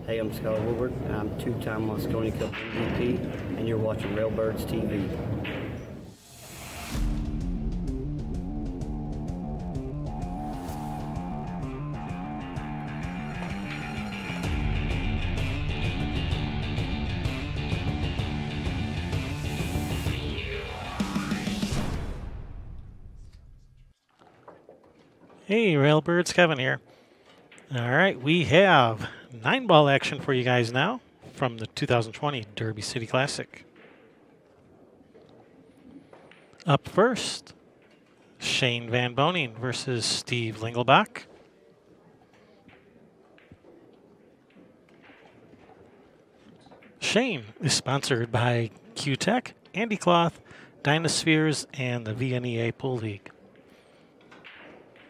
Hey, I'm Scott Woodward. I'm two-time Moscone Cup MVP, and you're watching Railbirds TV. Hey, Railbirds, Kevin here. All right, we have 9-ball action for you guys now from the 2020 Derby City Classic. Up first, Shane Van Boening versus Steve Lingelbach. Shane is sponsored by Q-Tech, Andy Cloth, Dynaspheres, and the VNEA Pool League.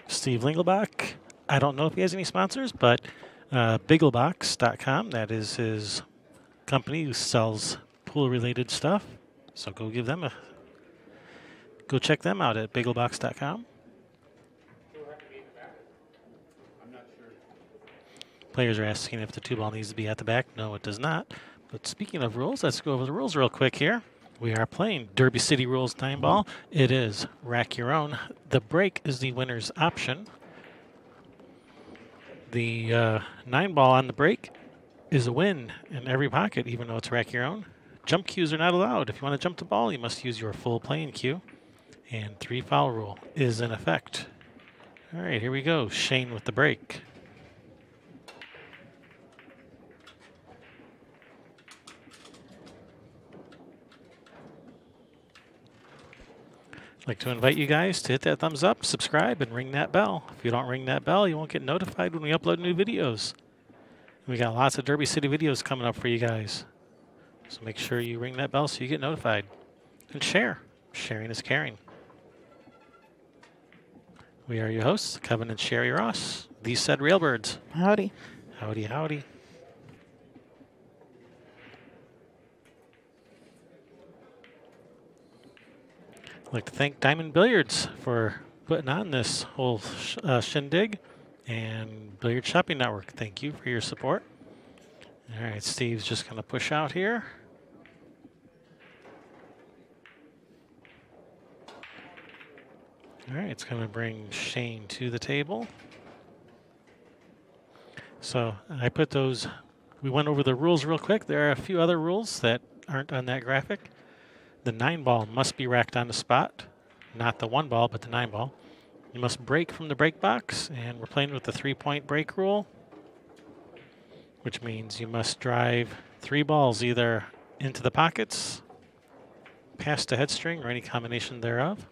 Steve Lingelbach, I don't know if he has any sponsors, but Bigelbox.com, that is his company who sells pool-related stuff. So go check them out at Bigelbox.com. Players are asking if the 2-ball needs to be at the back. No, it does not. But speaking of rules, let's go over the rules real quick here. We are playing Derby City Rules 9-ball. It is rack your own. The break is the winner's option. The 9-ball on the break is a win in every pocket, even though it's rack your own. Jump cues are not allowed. If you want to jump the ball, you must use your full playing cue. And 3-foul rule is in effect. All right, here we go. Shane with the break. I'd like to invite you guys to hit that thumbs up, subscribe, and ring that bell. If you don't ring that bell, you won't get notified when we upload new videos. We got lots of Derby City videos coming up for you guys. So make sure you ring that bell so you get notified. And share. Sharing is caring. We are your hosts, Kevin and Sherry Ross, these said Railbirds. Howdy. Howdy, howdy. I'd like to thank Diamond Billiards for putting on this whole shindig, and Billiard Shopping Network. Thank you for your support. All right, Steve's just going to push out here. All right, it's going to bring Shane to the table. So I put those, we went over the rules real quick. There are a few other rules that aren't on that graphic. The 9-ball must be racked on the spot, not the 1-ball, but the 9-ball. You must break from the break box, and we're playing with the 3-point break rule, which means you must drive 3 balls either into the pockets, past the head string, or any combination thereof.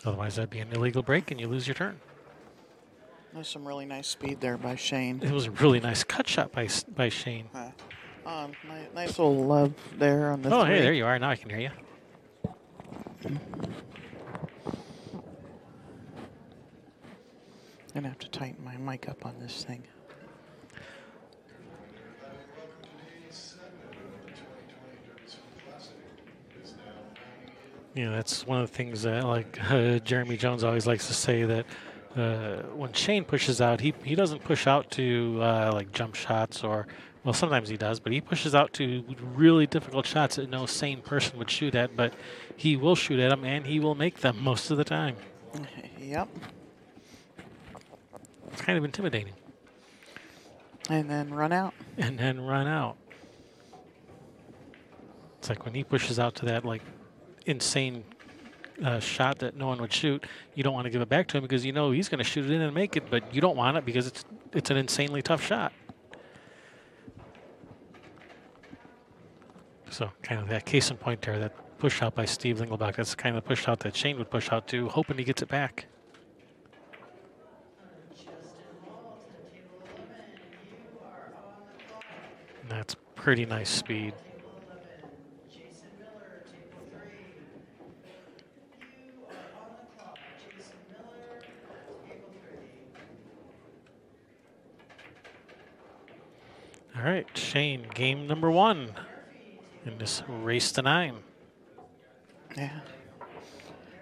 Otherwise, that'd be an illegal break, and you lose your turn. There's some really nice speed there by Shane. It was a really nice cut shot by Shane. Nice little love there on the Oh, 3. hey, there you are. Now I can hear you. Gonna have to tighten my mic up on this thing. Yeah, that's one of the things that, like, Jeremy Jones always likes to say, that when Shane pushes out, he doesn't push out to like jump shots, or, well, sometimes he does, but he pushes out to really difficult shots that no sane person would shoot at, but he will shoot at them, and he will make them most of the time. Yep. It's kind of intimidating. And then run out. And then run out. It's like when he pushes out to that, like, insane shot that no one would shoot, you don't want to give it back to him because you know he's going to shoot it in and make it, but you don't want it because it's an insanely tough shot. So kind of that case in point there, that push out by Steve Lingelbach, that's kind of the push out that Shane would push out to, hoping he gets it back. And that's pretty nice speed. All right, Shane, game number 1 in this race to 9. Yeah.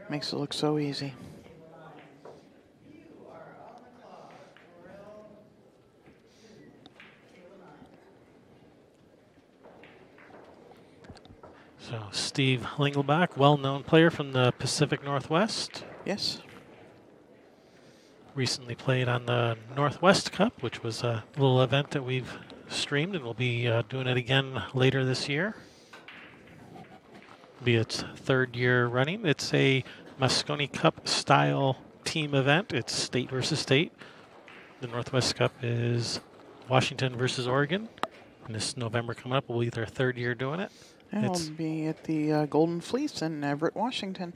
Makes it look so easy. So Steve Lingelbach, well-known player from the Pacific Northwest. Yes. Recently played on the Northwest Cup, which was a little event that we've streamed, and we'll be doing it again later this year. Be its 3rd year running. It's a Moscone Cup style team event. It's state versus state. The Northwest Cup is Washington versus Oregon. And this November coming up will be their 3rd year doing it. It'll be at the Golden Fleece in Everett, Washington.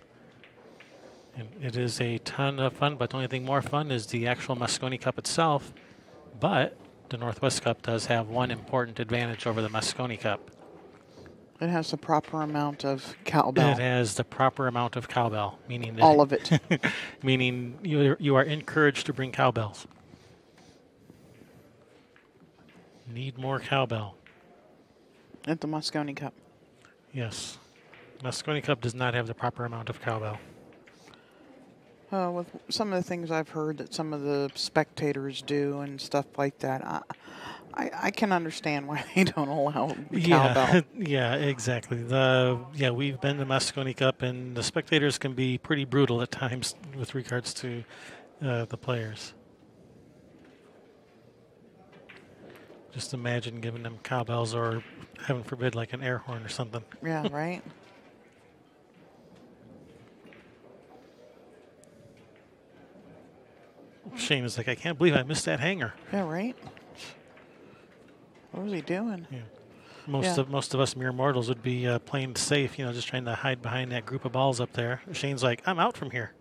And it is a ton of fun, but the only thing more fun is the actual Moscone Cup itself. But the Northwest Cup does have one important advantage over the Moscone Cup. It has the proper amount of cowbell. It has the proper amount of cowbell, meaning that All of it. meaning you are encouraged to bring cowbells. Need more cowbell. At the Moscone Cup. Yes. Moscone Cup does not have the proper amount of cowbell. With some of the things I've heard that some of the spectators do and stuff like that, I can understand why they don't allow cowbell. Yeah, exactly. We've been to Moscone Cup, and the spectators can be pretty brutal at times with regards to the players. Just imagine giving them cowbells or, heaven forbid, like an air horn or something. Yeah, right? Shane is like, I can't believe I missed that hanger. Yeah, right? What was he doing? Yeah. Most of us mere mortals would be playing safe, just trying to hide behind that group of balls up there. Shane's like, I'm out from here.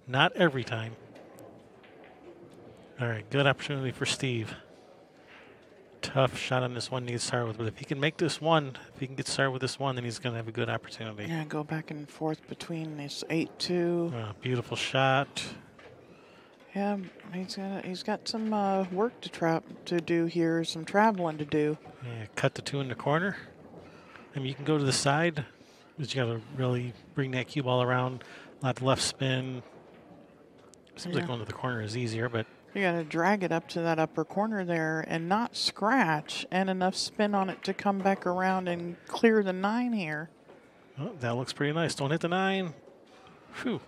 Not every time. All right, good opportunity for Steve. Tough shot on this one, needs to start with, but if he can make this one, if he can get started with this one, then he's going to have a good opportunity. Yeah, go back and forth between this 8-2. Beautiful shot. Yeah, he's got some work to do here, some traveling to do. Yeah, cut the 2 in the corner. I mean, you can go to the side, but you got to really bring that cue ball around. A lot of left spin. Seems like going to the corner is easier, but you got to drag it up to that upper corner there and not scratch, and enough spin on it to come back around and clear the 9 here. Oh, that looks pretty nice. Don't hit the 9. Phew.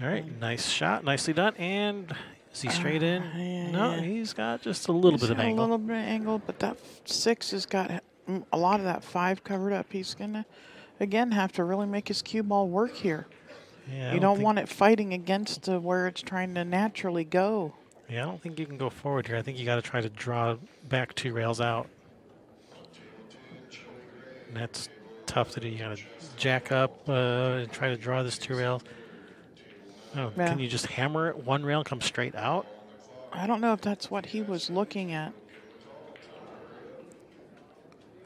All right, nice shot, nicely done. And is he straight in? Yeah, No, he's got just a little bit of angle. A little bit of angle, but that 6 has got a lot of that 5 covered up. He's gonna again have to really make his cue ball work here. Yeah, you don't want it fighting against where it's trying to naturally go. Yeah, I don't think you can go forward here. I think you got to try to draw back 2 rails out. And that's tough to do. You got to jack up and try to draw this 2 rails. Oh, yeah. Can you just hammer it 1 rail and come straight out? I don't know if that's what he was looking at.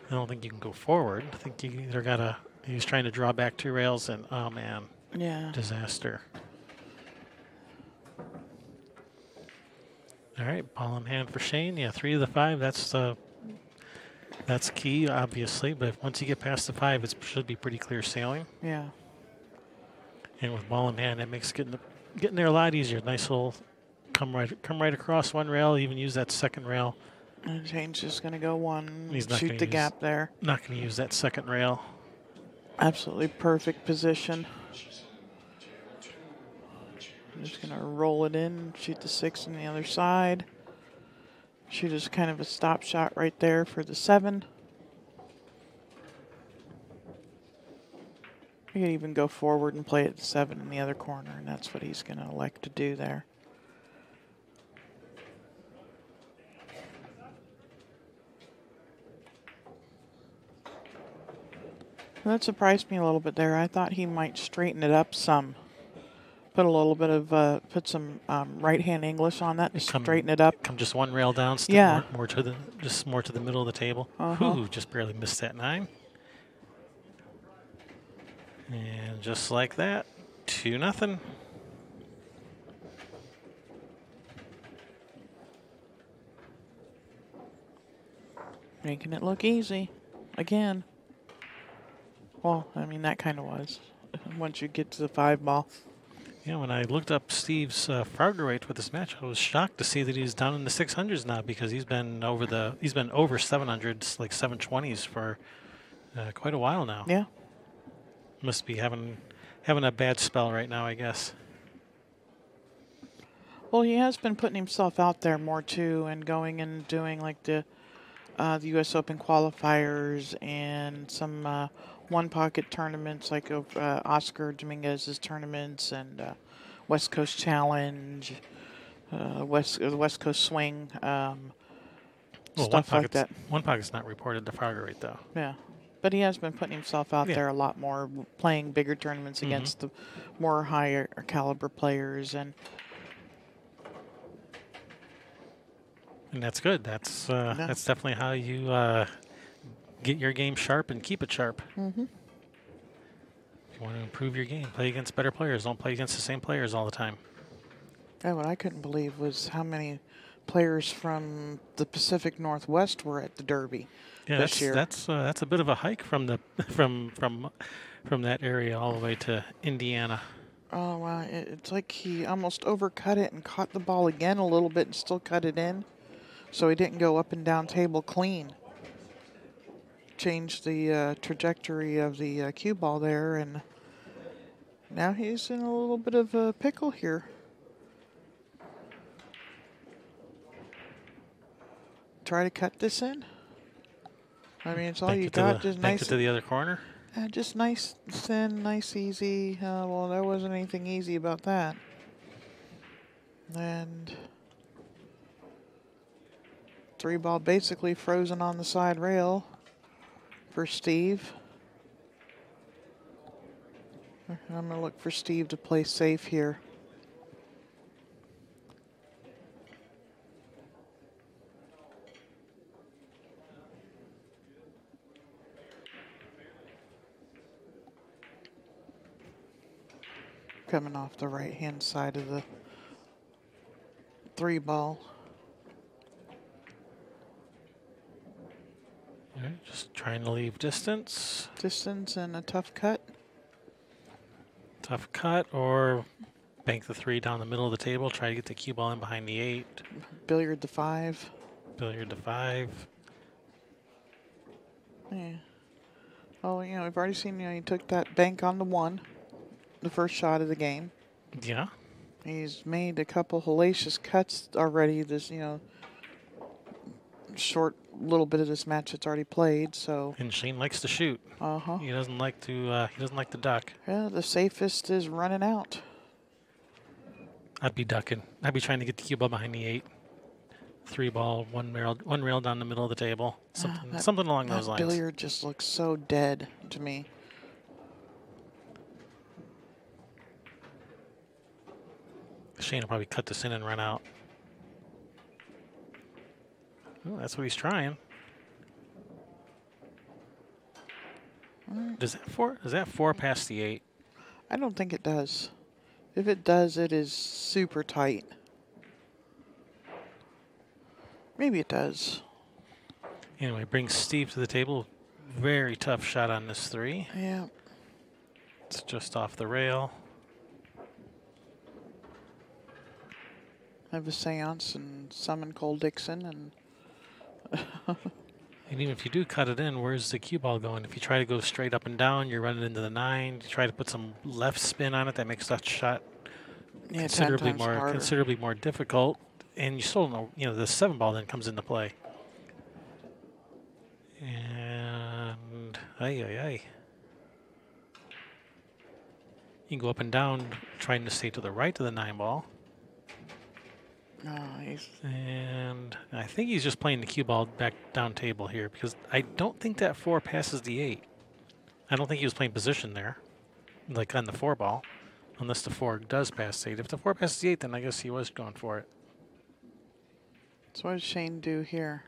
I don't think you can go forward. I think you either got to, he's trying to draw back 2 rails and, oh man. Yeah. Disaster. All right, ball in hand for Shane. Yeah, 3 of the 5. That's key, obviously. But once you get past the 5, it should be pretty clear sailing. Yeah. And with ball in hand, that makes getting there a lot easier. Nice little come right across 1 rail. Even use that 2nd rail. And Shane's just going to go 1. He's not shoot the gap there. Not going to use that 2nd rail. Absolutely perfect position. I'm just going to roll it in, shoot the 6 on the other side. Shoot as kind of a stop shot right there for the 7. You can even go forward and play at the 7 in the other corner, and that's what he's going to elect to do there. That surprised me a little bit there. I thought he might straighten it up some. Put a little bit of, put some right-hand English on that to straighten it up. Come just 1 rail down. Yeah. More to the middle of the table. Ooh, just barely missed that 9. And just like that, 2-0. Making it look easy, again. Well, I mean, that kind of was. Once you get to the 5 ball. Yeah, when I looked up Steve's Fargo rate with this match, I was shocked to see that he's down in the 600s now because he's been over 700s, like 720s for quite a while now. Yeah. Must be having a bad spell right now, I guess. Well, he has been putting himself out there more too, and going and doing like the U.S. Open qualifiers and some one pocket tournaments like Oscar Dominguez's tournaments and West Coast Challenge, West Coast Swing, stuff like that. One pocket's not reported to Frogger rate though. Yeah. But he has been putting himself out there a lot more, playing bigger tournaments against the more higher caliber players, and that's good. That's definitely how you get your game sharp and keep it sharp. Mm-hmm. If you want to improve your game, play against better players. Don't play against the same players all the time. Yeah, what I couldn't believe was how many players from the Pacific Northwest were at the Derby this year. That's a bit of a hike from the from that area all the way to Indiana. Oh, wow. It's like he almost overcut it and caught the ball again a little bit and still cut it in. So he didn't go up and down table clean. Changed the trajectory of the cue ball there, and now he's in a little bit of a pickle here. Try to cut this in. I mean, it's all you got. Just nice. Bank it to the other corner. Just nice, thin, nice, easy. Well, there wasn't anything easy about that. And 3-ball basically frozen on the side rail for Steve. I'm going to look for Steve to play safe here. Coming off the right-hand side of the 3-ball. All right, just trying to leave distance. Distance and a tough cut. Tough cut, or bank the 3 down the middle of the table. Try to get the cue ball in behind the 8. Billiard the 5. Billiard the 5. Yeah. Oh, we've already seen, he took that bank on the 1. The first shot of the game. Yeah. He's made a couple hellacious cuts already. This, short little bit of this match that's already played. So. And Shane likes to shoot. He doesn't like to. He doesn't like to duck. Yeah, the safest is running out. I'd be ducking. I'd be trying to get the cue ball behind the 8. 3-ball, one rail down the middle of the table. Something along those lines. Billiard just looks so dead to me. Shane will probably cut this in and run out. Oh, that's what he's trying. Does that 4 past the 8? I don't think it does. If it does, it is super tight. Maybe it does. Anyway, brings Steve to the table. Very tough shot on this 3. Yeah. It's just off the rail. Have a seance and summon Cole Dixon and. And even if you do cut it in, where's the cue ball going? If you try to go straight up and down, you're running into the 9. You try to put some left spin on it, that makes that shot considerably more difficult. And you still don't know, the 7-ball then comes into play. And you can go up and down, trying to stay to the right of the 9-ball. Nice. And I think he's just playing the cue ball back down table here, because I don't think that 4 passes the 8. I don't think he was playing position there, like on the 4-ball, unless the 4 does pass 8. If the 4 passes the 8, then I guess he was going for it. So what does Shane do here?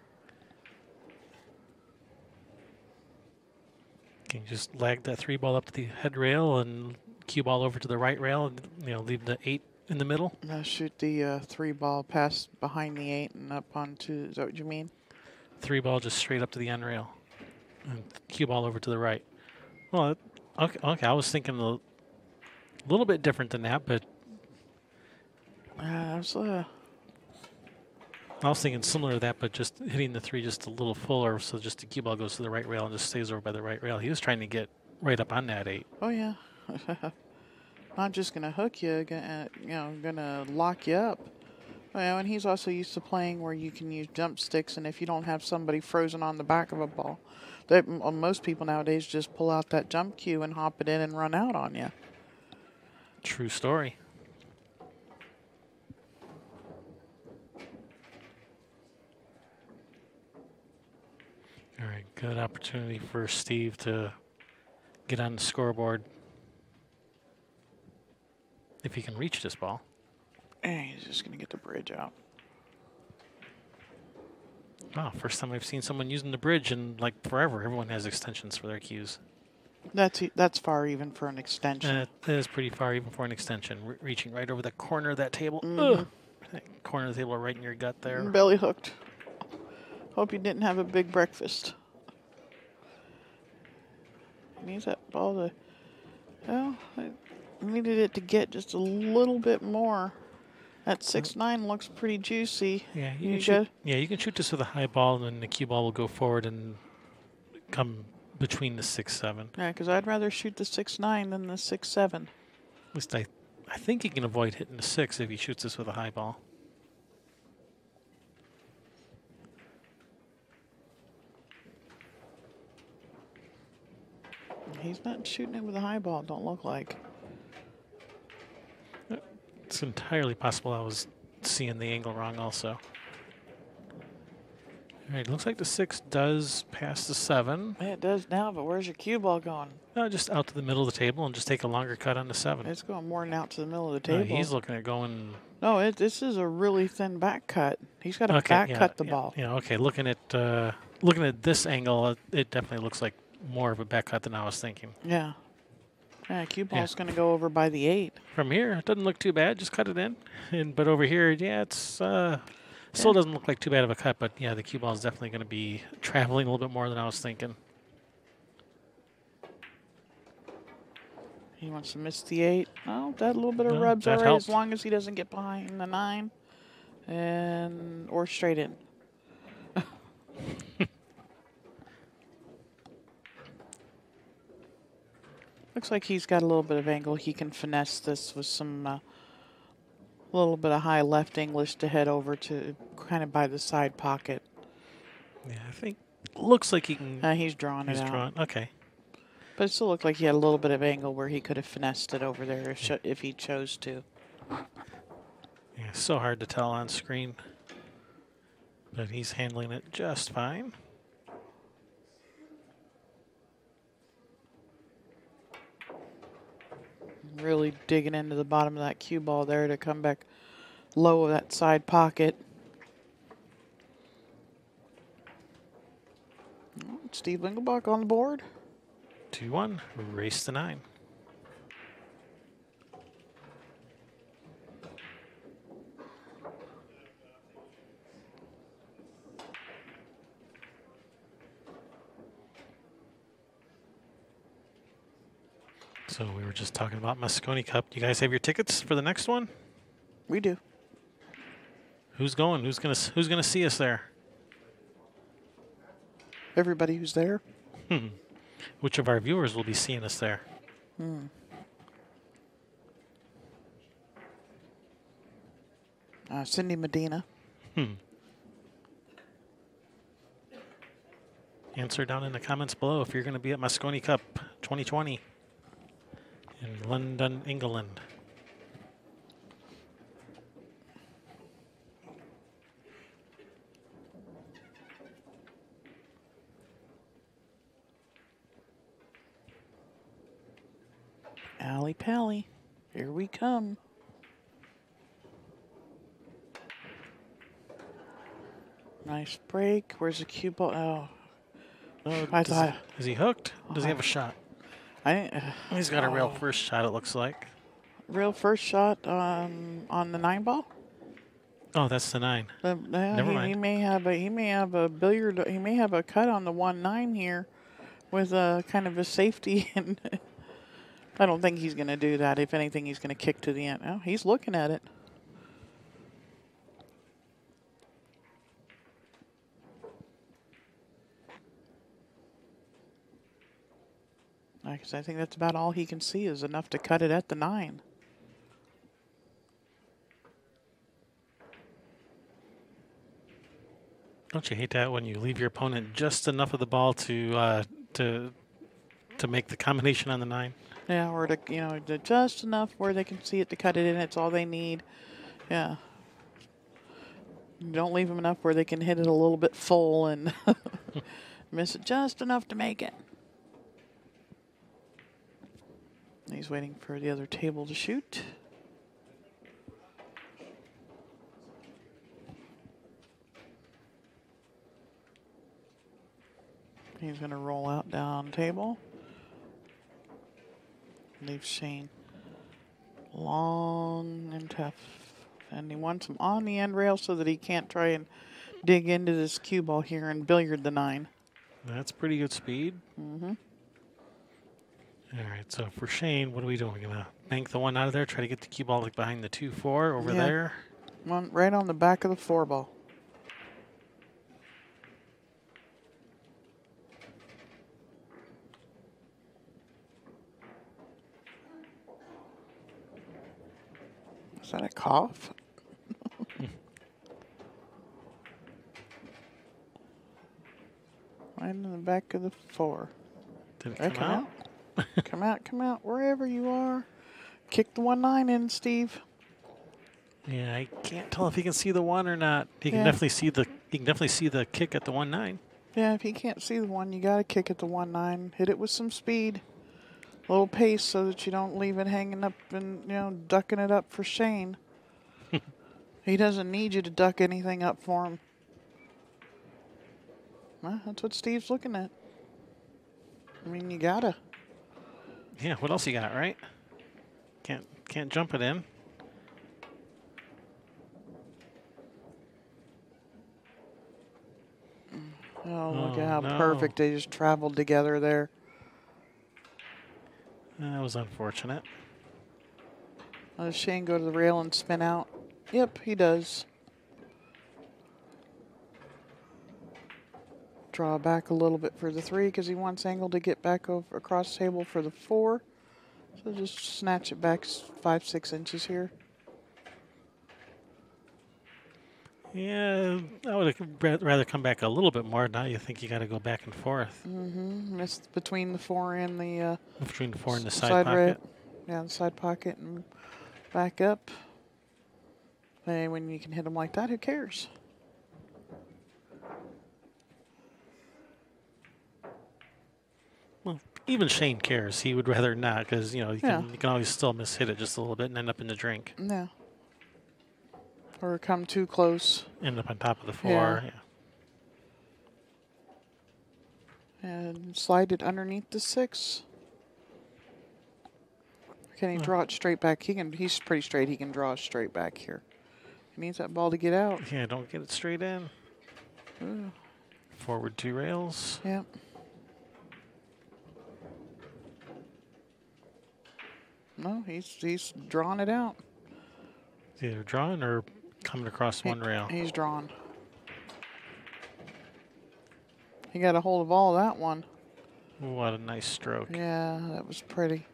Can you just lag that 3-ball up to the head rail and cue ball over to the right rail, and leave the 8 in the middle? Shoot the 3-ball pass behind the 8 and up onto. Is that what you mean? 3-ball just straight up to the end rail, and cue ball over to the right. Well, okay. I was thinking a little bit different than that, but I was thinking similar to that, but just hitting the 3 just a little fuller, so just the cue ball goes to the right rail and just stays over by the right rail. He was trying to get right up on that 8. Oh yeah. Not just gonna hook you, gonna lock you up. Well, and he's also used to playing where you can use jump sticks, and if you don't have somebody frozen on the back of a ball, most people nowadays just pull out that jump cue and hop it in and run out on you. True story. All right, good opportunity for Steve to get on the scoreboard if he can reach this ball. And he's just going to get the bridge out. Wow, first time I've seen someone using the bridge in like forever. Everyone has extensions for their cues. That's far even for an extension. That is pretty far even for an extension. Reaching right over the corner of that table. Mhm. That corner of the table right in your gut there. Belly hooked. Hope you didn't have a big breakfast. Needs that ball to... Well, I needed it to get just a little bit more. That 6-9 looks pretty juicy. Yeah, you can shoot this with a high ball, and then the cue ball will go forward and come between the 6-7. Yeah, because I'd rather shoot the 6-9 than the 6-7. At least I think he can avoid hitting the 6 if he shoots this with a high ball. He's not shooting it with a high ball, it don't look like. It's entirely possible I was seeing the angle wrong also. All right, looks like the 6 does pass the 7. Yeah, it does now, but where's your cue ball going? Just out to the middle of the table and just take a longer cut on the 7. It's going more than out to the middle of the table. He's looking at going... No, this is a really thin back cut. He's got to back cut the ball. Yeah, okay. Looking at this angle, it definitely looks like more of a back cut than I was thinking. Yeah. Yeah, cue ball's going to go over by the 8. From here, it doesn't look too bad. Just cut it in. But over here, yeah, it's still doesn't look like too bad of a cut. But yeah, the cue ball is definitely going to be traveling a little bit more than I was thinking. He wants to miss the 8. Oh, that little bit of rubs that all right, helped. as long as he doesn't get behind the 9 or straight in. Looks like he's got a little bit of angle. He can finesse this with some little bit of high left English to head over to kind of by the side pocket. Yeah, I think looks like he can. He's drawing it out. Drawing. Okay. But it still looked like he had a little bit of angle where he could have finessed it over there if he chose to. Yeah, so hard to tell on screen. But he's handling it just fine. Really digging into the bottom of that cue ball there to come back low of that side pocket. Steve Lingelbach on the board. 2-1, race to 9. So we were just talking about Moscone Cup. Do you guys have your tickets for the next one? We do. Who's going? Who's gonna see us there? Everybody who's there. Which of our viewers will be seeing us there? Cindy Medina. Answer down in the comments below if you're going to be at Moscone Cup 2020 in London, England. Allie Pally. Here we come. Nice break. Where's the cue ball? Oh, I thought. Is he hooked? Does he have a shot? He's got a real first shot, it looks like. Real first shot on the 9 ball. Oh, that's the 9. Never mind. He may have a billiard. He may have a cut on the 1-9 here, with a kind of a safety. And I don't think he's going to do that. If anything, he's going to kick to the end. Oh, he's looking at it. Because I think that's about all he can see is enough to cut it at the 9. Don't you hate that when you leave your opponent just enough of the ball to make the combination on the 9? Yeah, or to, just enough where they can see it to cut it in. It's all they need. Yeah. You don't leave them enough where they can hit it a little bit full and miss it just enough to make it. He's waiting for the other table to shoot. He's going to roll out down table. Leave Shane long and tough. And he wants him on the end rail so that he can't try and dig into this cue ball here and billiard the 9. That's pretty good speed. Mm-hmm. All right, so for Shane, what are we doing? We're going to bank the 1 out of there, try to get the cue ball like behind the 2-4 over there. One right on the back of the 4 ball. Is that a cough? Right in the back of the 4. Did it come out? Come out, come out, wherever you are. Kick the 1-9 in, Steve. Yeah, I can't tell if he can see the 1 or not. He can definitely see the kick at the 1-9. Yeah, if he can't see the 1, you got to kick at the 1-9. Hit it with some speed, a little pace, so that you don't leave it hanging up and ducking it up for Shane. He doesn't need you to duck anything up for him. Well, that's what Steve's looking at. I mean, you gotta. Yeah, what else you got, right? Can't jump it in. Oh, look at how perfect they just traveled together there. That was unfortunate. Does Shane go to the rail and spin out? Yep, he does. Draw back a little bit for the 3 because he wants Angle to get back over across the table for the 4. So just snatch it back 5-6 inches here. Yeah, I would have rather come back a little bit more. Now you think you got to go back and forth. Mm-hmm. Missed between the 4 and the between the 4 and the side pocket. Yeah, the side pocket and back up. Hey, when you can hit them like that, who cares? Well, even Shane cares. He would rather not because you can always still mishit it just a little bit and end up in the drink. Yeah. Or come too close. End up on top of the 4. Yeah. And slide it underneath the 6. Can he draw it straight back? He's pretty straight. He can draw it straight back here. He needs that ball to get out. Yeah, don't get it straight in. Ooh. Forward 2 rails. Yep. No, he's drawing it out. Either drawing or coming across 1 rail. He's drawn. He got a hold of all of that one. What a nice stroke. Yeah, that was pretty.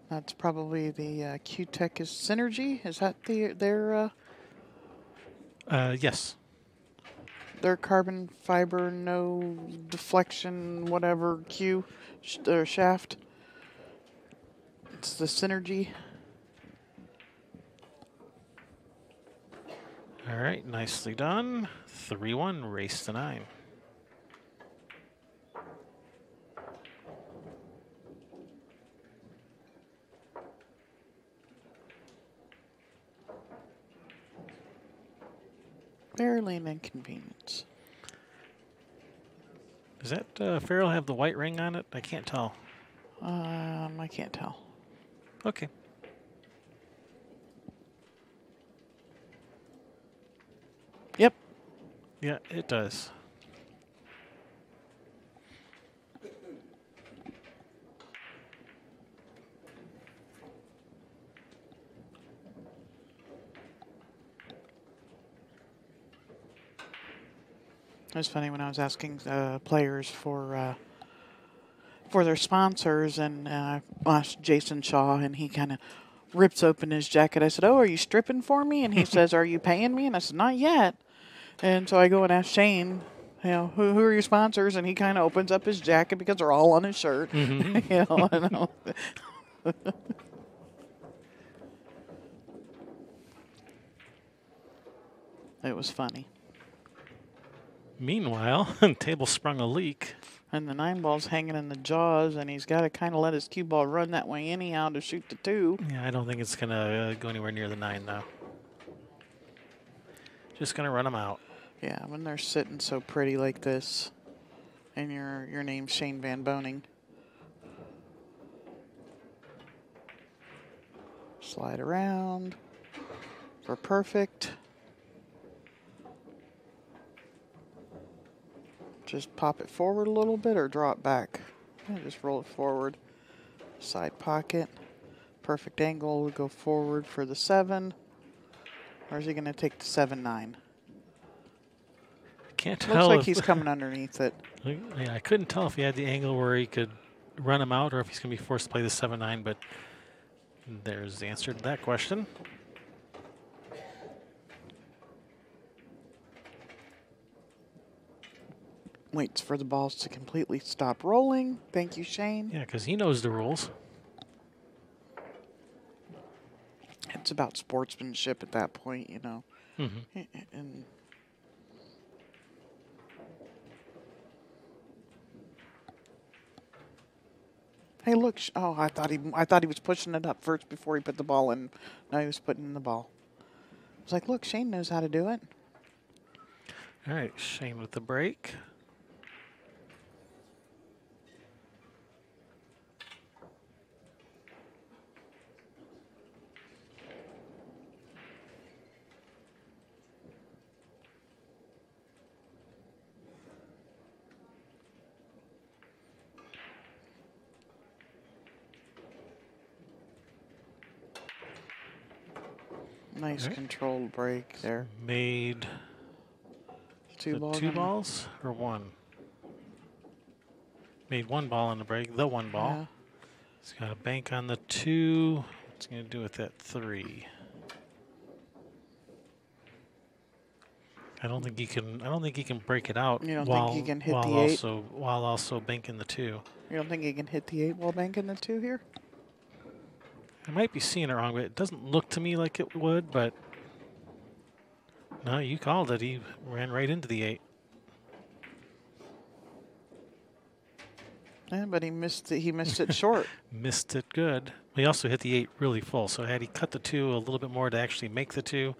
That's probably the Q-Tech Synergy. Is that their yes. Their carbon fiber, no deflection, whatever shaft? It's the Synergy. All right, nicely done. 3-1, race to 9. Barely an inconvenience. Does that ferrule have the white ring on it? I can't tell. I can't tell. Okay. Yep. Yeah, it does. was funny when I was asking players for their sponsors, and asked Jason Shaw, and he kind of rips open his jacket. I said, "Oh, are you stripping for me?" And he says, "Are you paying me?" And I said, "Not yet." And so I go and ask Shane, who are your sponsors? And he kind of opens up his jacket because they're all on his shirt. Mm-hmm. It was funny. Meanwhile, table sprung a leak. And the 9-ball's hanging in the jaws, and he's got to kind of let his cue ball run that way anyhow to shoot the 2. Yeah, I don't think it's going to go anywhere near the 9, though. Just going to run them out. Yeah, when they're sitting so pretty like this, and your name's Shane Van Boening. Slide around for perfect. Just pop it forward a little bit or draw it back. Yeah, just roll it forward. Side pocket. Perfect angle. We'll go forward for the 7. Or is he going to take the 7-9? Can't tell. Looks like he's coming underneath it. Yeah, I couldn't tell if he had the angle where he could run him out or if he's going to be forced to play the 7-9, but there's the answer to that question. Waits for the balls to completely stop rolling. Thank you, Shane. Yeah, because he knows the rules. It's about sportsmanship at that point, Mm-hmm. And hey, look! Oh, I thought he was pushing it up first before he put the ball in. No, he was putting in the ball. I was like, look, Shane knows how to do it. All right, Shane with the break. Nice controlled break there. Made Two balls or 1? Made 1 ball on the break, the 1 ball. Yeah. He's got a bank on the 2. What's he going to do with that 3? I don't think he can break it out. You don't while, think he can hit while the 8? while also banking the 2. You don't think he can hit the 8 while banking the 2 here? I might be seeing it wrong, but it doesn't look to me like it would, but no, you called it. He ran right into the 8. Yeah, but he missed it. He missed it short. Missed it good. He also hit the 8 really full, so had he cut the 2 a little bit more to actually make the 2,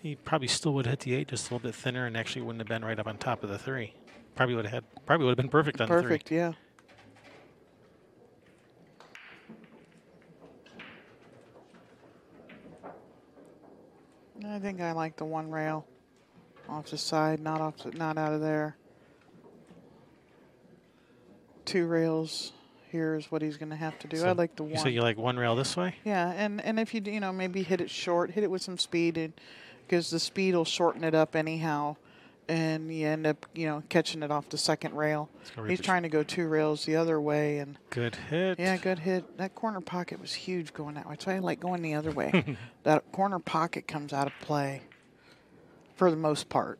he probably still would have hit the 8 just a little bit thinner and actually wouldn't have been right up on top of the 3. Probably would have been perfect on the 3. Perfect, yeah. I think I like the 1 rail off the side, not out of there. 2 rails here is what he's going to have to do. So I like the 1. You said you like 1 rail this way? Yeah, and if you maybe hit it short, hit it with some speed, because the speed will shorten it up anyhow, and you end up catching it off the 2nd rail. He's trying to go 2 rails the other way, and good hit. Yeah, good hit. That corner pocket was huge going that way. That's why I like going the other way. That corner pocket comes out of play for the most part.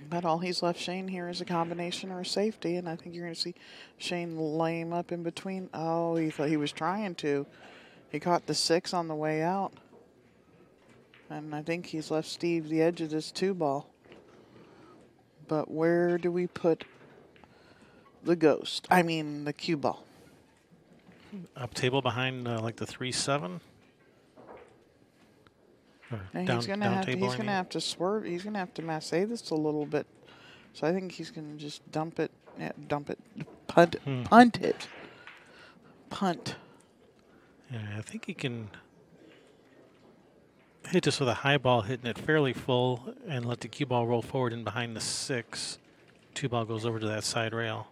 But all he's left Shane here is a combination or a safety, and I think you're going to see Shane lay him up in between. Oh, he thought he was trying to. He caught the 6 on the way out. And I think he's left Steve the edge of this 2 ball. But where do we put the ghost? I mean, the cue ball. Up table behind like the 3-7. And he's going to have to swerve. He's going to have to massage this a little bit. So I think he's going to just dump it. Yeah, dump it. Punt it. Punt. Yeah, I think he can hit this with a high ball, hitting it fairly full, and let the cue ball roll forward and behind the 6. 2 ball goes over to that side rail.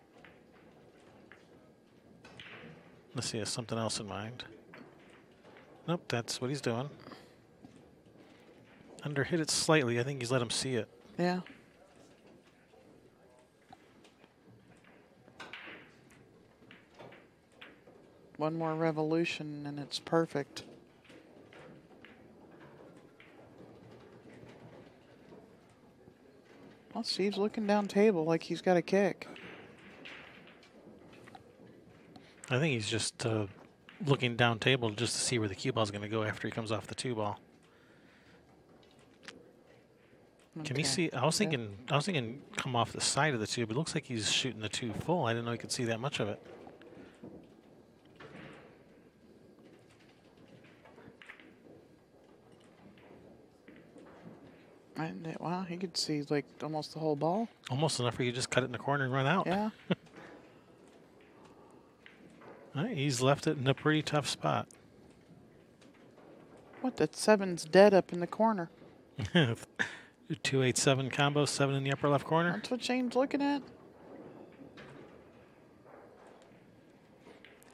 Let's see, he has something else in mind. Nope, that's what he's doing. Under hit it slightly. I think he's let him see it. Yeah. One more revolution and it's perfect. Well, Steve's looking down table like he's got a kick. I think he's just looking down table just to see where the cue ball is going to go after he comes off the 2-ball. Can he see? I was thinking come off the side of the 2, but it looks like he's shooting the 2 full. I didn't know he could see that much of it. Wow, he could see like almost the whole ball. Almost enough where you just cut it in the corner and run out. Yeah. All right, he's left it in a pretty tough spot. What? That 7's dead up in the corner. 2-8-7 combo, 7 in the upper left corner. That's what Shane's looking at.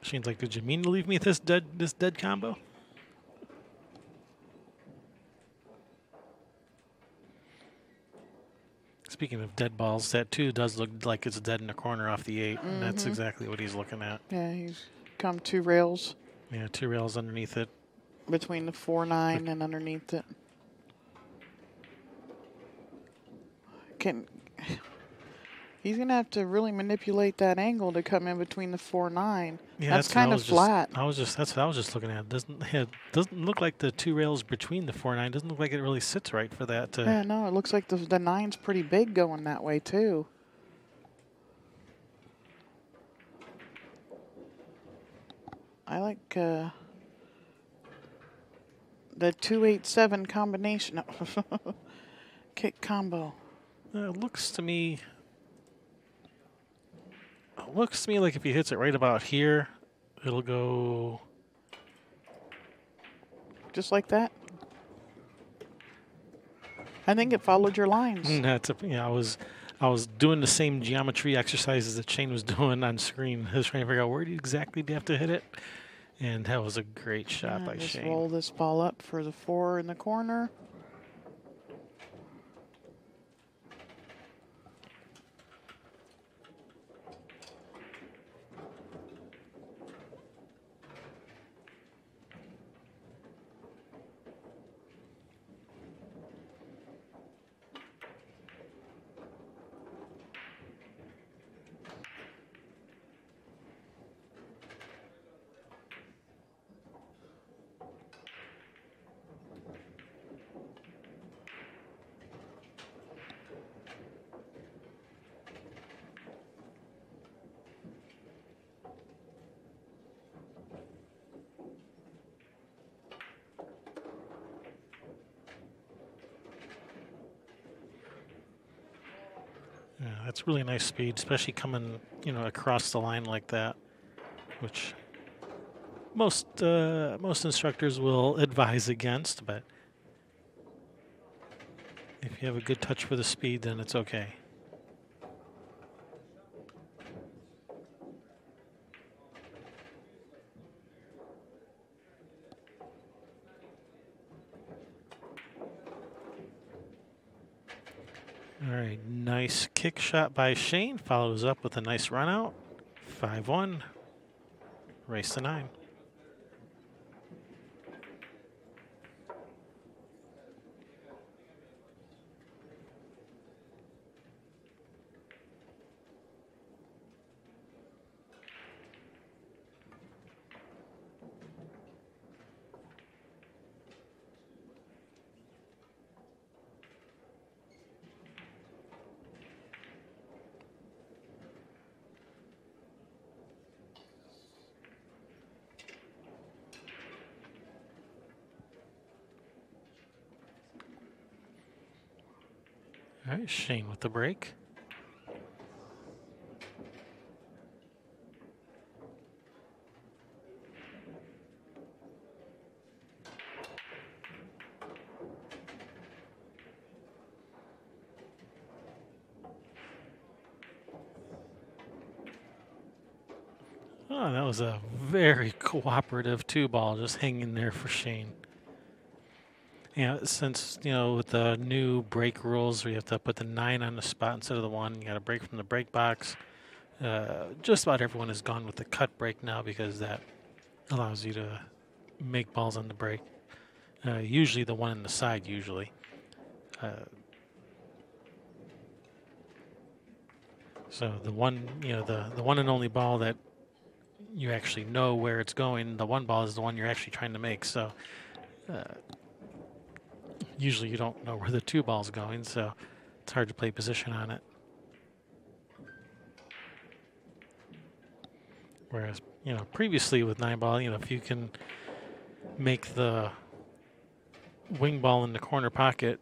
Shane's like, did you mean to leave me this dead combo? Speaking of dead balls, that 2 does look like it's dead in the corner off the 8, and that's exactly what he's looking at. Yeah, he's come 2 rails. Yeah, 2 rails underneath it. Between the 4-9 and underneath it. He's gonna have to really manipulate that angle to come in between the 4-9. Yeah, that's kind of flat. That's what I was just looking at. Doesn't look like the 2 rails between the 4-9. Doesn't look like it really sits right for that. Yeah, no, it looks like the 9's pretty big going that way too. I like the 2-8-7 combination. Kick combo. It looks to me like if he hits it right about here, it'll go just like that. I think it followed your lines. I was doing the same geometry exercises that Shane was doing on screen. I was trying to figure out where exactly do you have to hit it, and that was a great shot by just Shane. Roll this ball up for the 4 in the corner. Yeah, that's really nice speed, especially coming, across the line like that, which most instructors will advise against. But if you have a good touch for the speed, then it's okay. All right, nice kick shot by Shane. Follows up with a nice run out. 5-1. Race to 9. All right, Shane with the break. Oh, that was a very cooperative 2-ball just hanging there for Shane. Yeah, since, with the new break rules, we have to put the 9 on the spot instead of the 1. You got to break from the break box. Just about everyone has gone with the cut break now because that allows you to make balls on the break. Usually the one on the side, usually. So the one, the one and only ball that you actually know where it's going, the one ball is the one you're actually trying to make. So usually you don't know where the two ball's going, so it's hard to play position on it. Whereas, previously with 9-ball, if you can make the wing ball in the corner pocket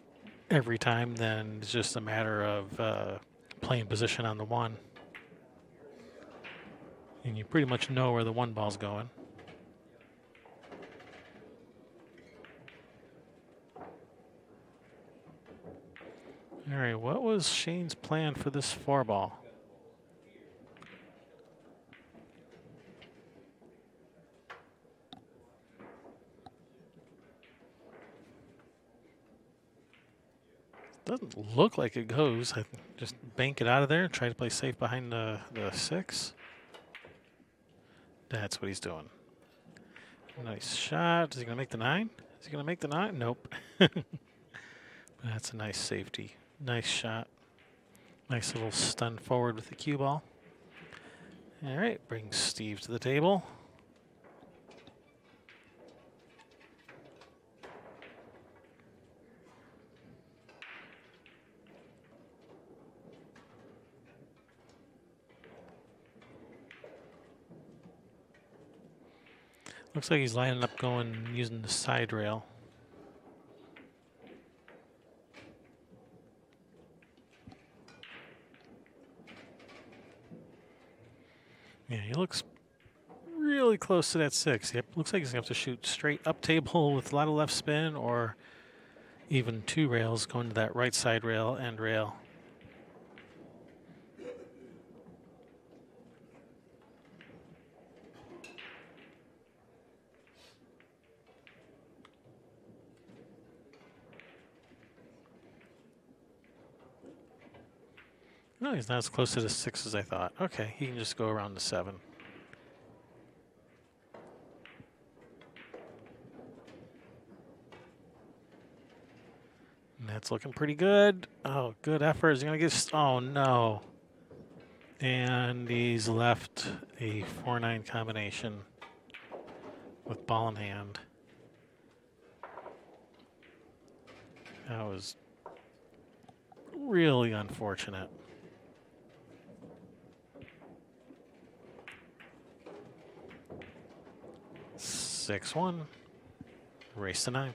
every time, then it's just a matter of playing position on the one. And you pretty much know where the one ball's going. All right, what was Shane's plan for this 4-ball? Doesn't look like it goes. I just bank it out of there and try to play safe behind the 6. That's what he's doing. Nice shot. Is he going to make the 9? Is he going to make the 9? Nope. That's a nice safety. Nice shot. Nice little stun forward with the cue ball. All right, brings Steve to the table. Looks like he's lining up going using the side rail. Yeah, he looks really close to that 6. Yep, looks like he's going to have to shoot straight up table with a lot of left spin, or even 2 rails going to that right side rail and rail. No, he's not as close to the 6 as I thought. Okay, he can just go around the 7. And that's looking pretty good. Oh, good effort. Is he going to get... Oh, no. And he's left a 4-9 combination with ball in hand. That was really unfortunate. 6-1. Race to 9.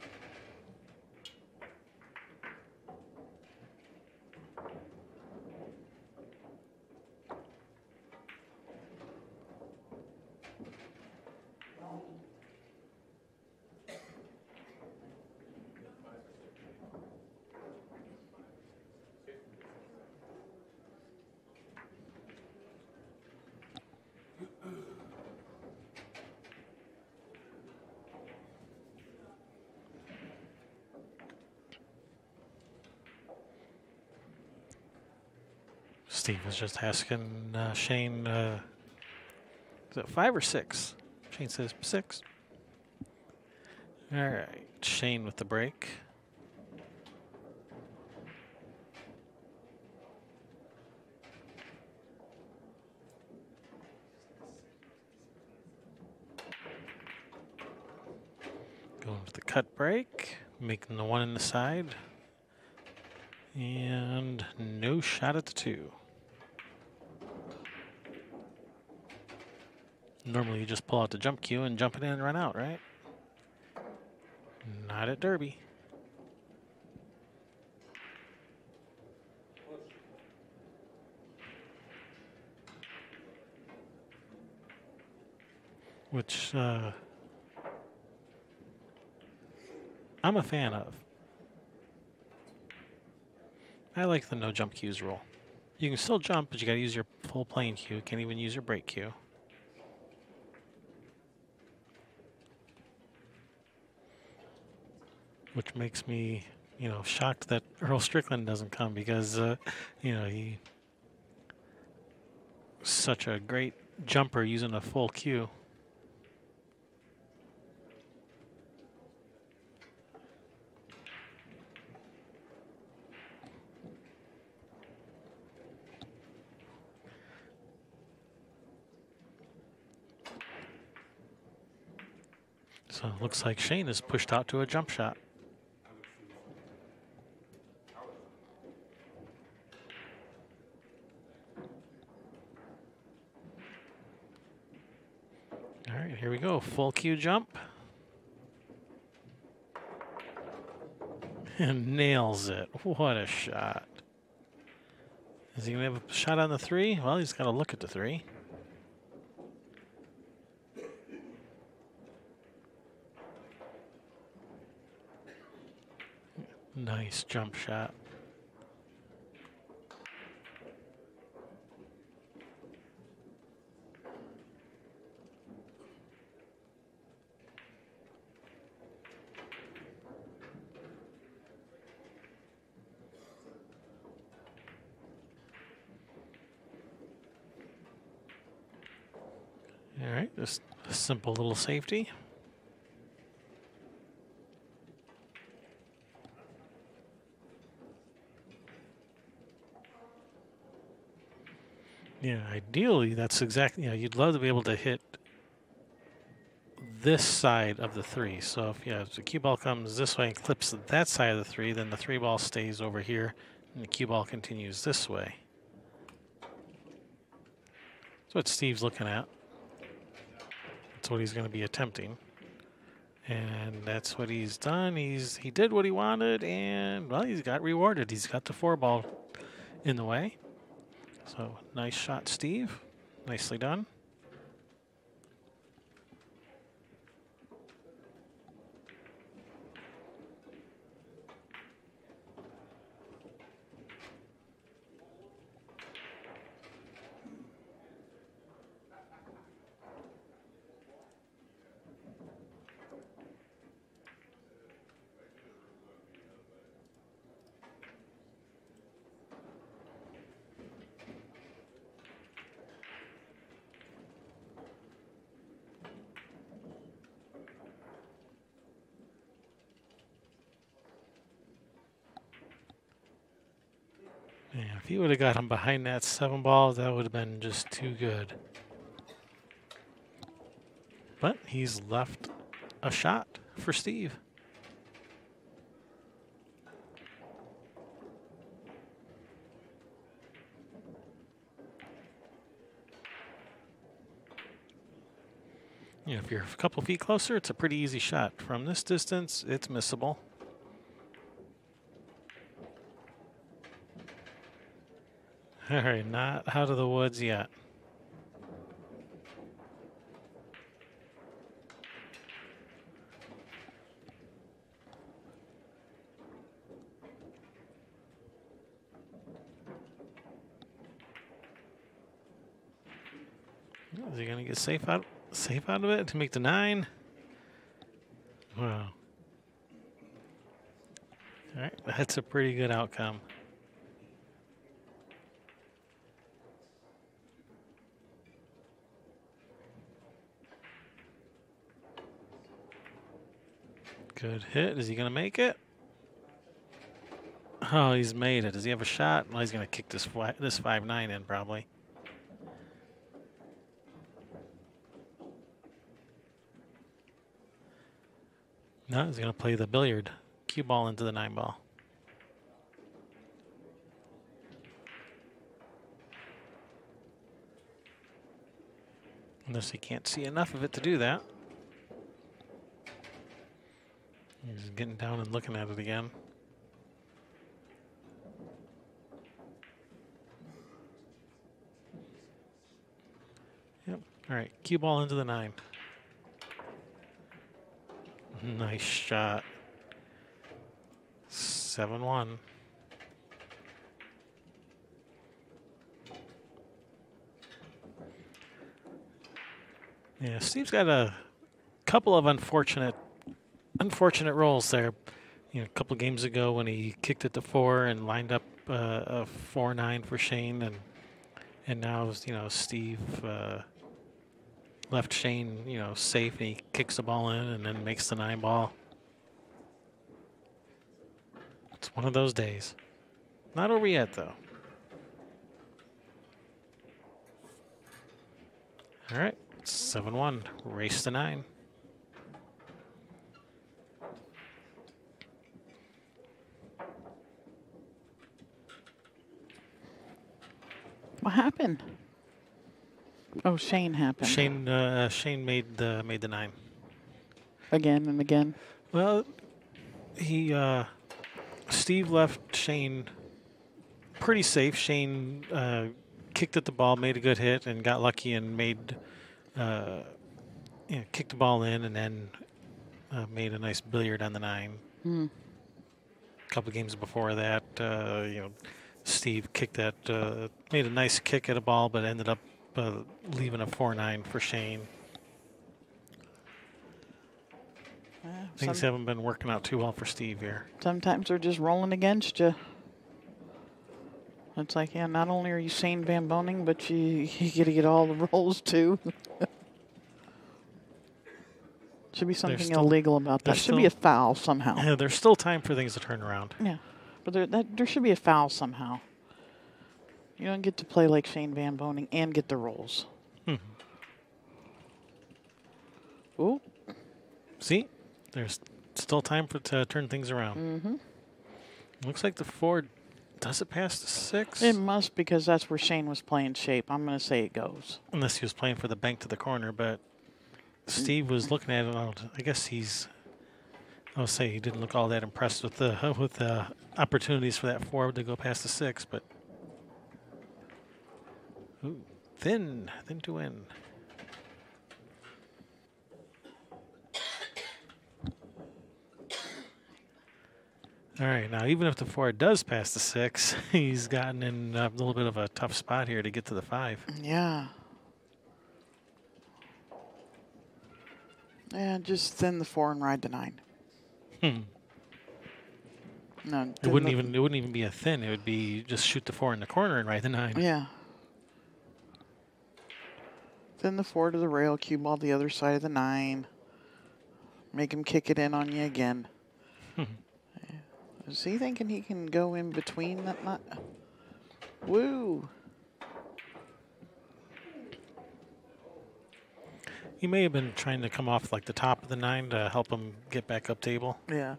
Steve was just asking Shane, is it 5 or 6? Shane says 6. All right, Shane with the break. Going with the cut break, making the 1 in the side. And no shot at the 2. Normally you just pull out the jump cue and jump it in and run out, right? Not at Derby. Which I'm a fan of. I like the no jump cues rule. You can still jump, but you gotta use your full playing cue. Can't even use your break cue. Which makes me, shocked that Earl Strickland doesn't come because, he's such a great jumper using a full cue. So it looks like Shane is pushed out to a jump shot. All right, here we go. Full cue jump. And nails it. What a shot. Is he going to have a shot on the 3? Well, he's got to look at the 3. Nice jump shot. All right, just a simple little safety. Yeah, ideally, that's exactly, you'd love to be able to hit this side of the 3. So if the cue ball comes this way and clips that side of the 3, then the 3 ball stays over here and the cue ball continues this way. That's what Steve's looking at. That's what he's going to be attempting. And that's what he's done. He did what he wanted, and, well, he's got rewarded. He's got the 4 ball in the way. So, nice shot, Steve. Nicely done. Yeah, if he would have got him behind that 7 ball, that would have been just too good. But he's left a shot for Steve. If you're a couple feet closer, it's a pretty easy shot. From this distance, it's missable. All right, not out of the woods yet. Is he going to get safe out of it to make the 9? Wow. All right, that's a pretty good outcome. Good hit. Is he going to make it? Oh, he's made it. Does he have a shot? Well, he's going to kick this 5-9 in probably. No, he's going to play the billiard cue ball into the 9 ball. Unless he can't see enough of it to do that. He's getting down and looking at it again. Yep. All right, cue ball into the 9. Nice shot. 7-1. Yeah, Steve's got a couple of unfortunate rolls there. A couple games ago when he kicked it to 4 and lined up a 4-9 for Shane, and now Steve left Shane safe, and he kicks the ball in and then makes the 9 ball. It's one of those days. Not over yet though. All right, 7-1, race to 9. What happened? Oh, Shane happened. Shane made the 9. Again and again. Well, he Steve left Shane pretty safe. Shane kicked at the ball, made a good hit, and got lucky and made kicked the ball in, and then made a nice billiard on the 9. Hmm. A couple of games before that, Steve kicked that, made a nice kick at a ball, but ended up leaving a 4-9 for Shane. Things haven't been working out too well for Steve here. Sometimes they're just rolling against you. It's like, yeah, not only are you Shane Van Boening, but you got to get all the rolls too. Should be something illegal about that. Should be a foul somehow. Yeah, there's still time for things to turn around. Yeah, but there should be a foul somehow. You don't get to play like Shane Van Boening and get the rolls. Ooh. See? There's still time to turn things around. Looks like the 4 does it pass the 6? It must, because that's where Shane was playing shape. I'm going to say it goes. Unless he was playing for the bank to the corner, but Steve was looking at it. I guess I'll say he didn't look all that impressed with the opportunities for that 4 to go past the 6, but ooh, thin to win. All right, now even if the 4 does pass the 6, he's gotten in a little bit of a tough spot here to get to the 5. Yeah. Yeah, just thin the 4 and ride the 9. No, it wouldn't even be a thin. It would be just shoot the 4 in the corner and ride the 9. Yeah. Thin the 4 to the rail, cue ball the other side of the 9. Make him kick it in on you again. Is he thinking he can go in between that? Woo! He may have been trying to come off like the top of the 9 to help him get back up table. Yeah.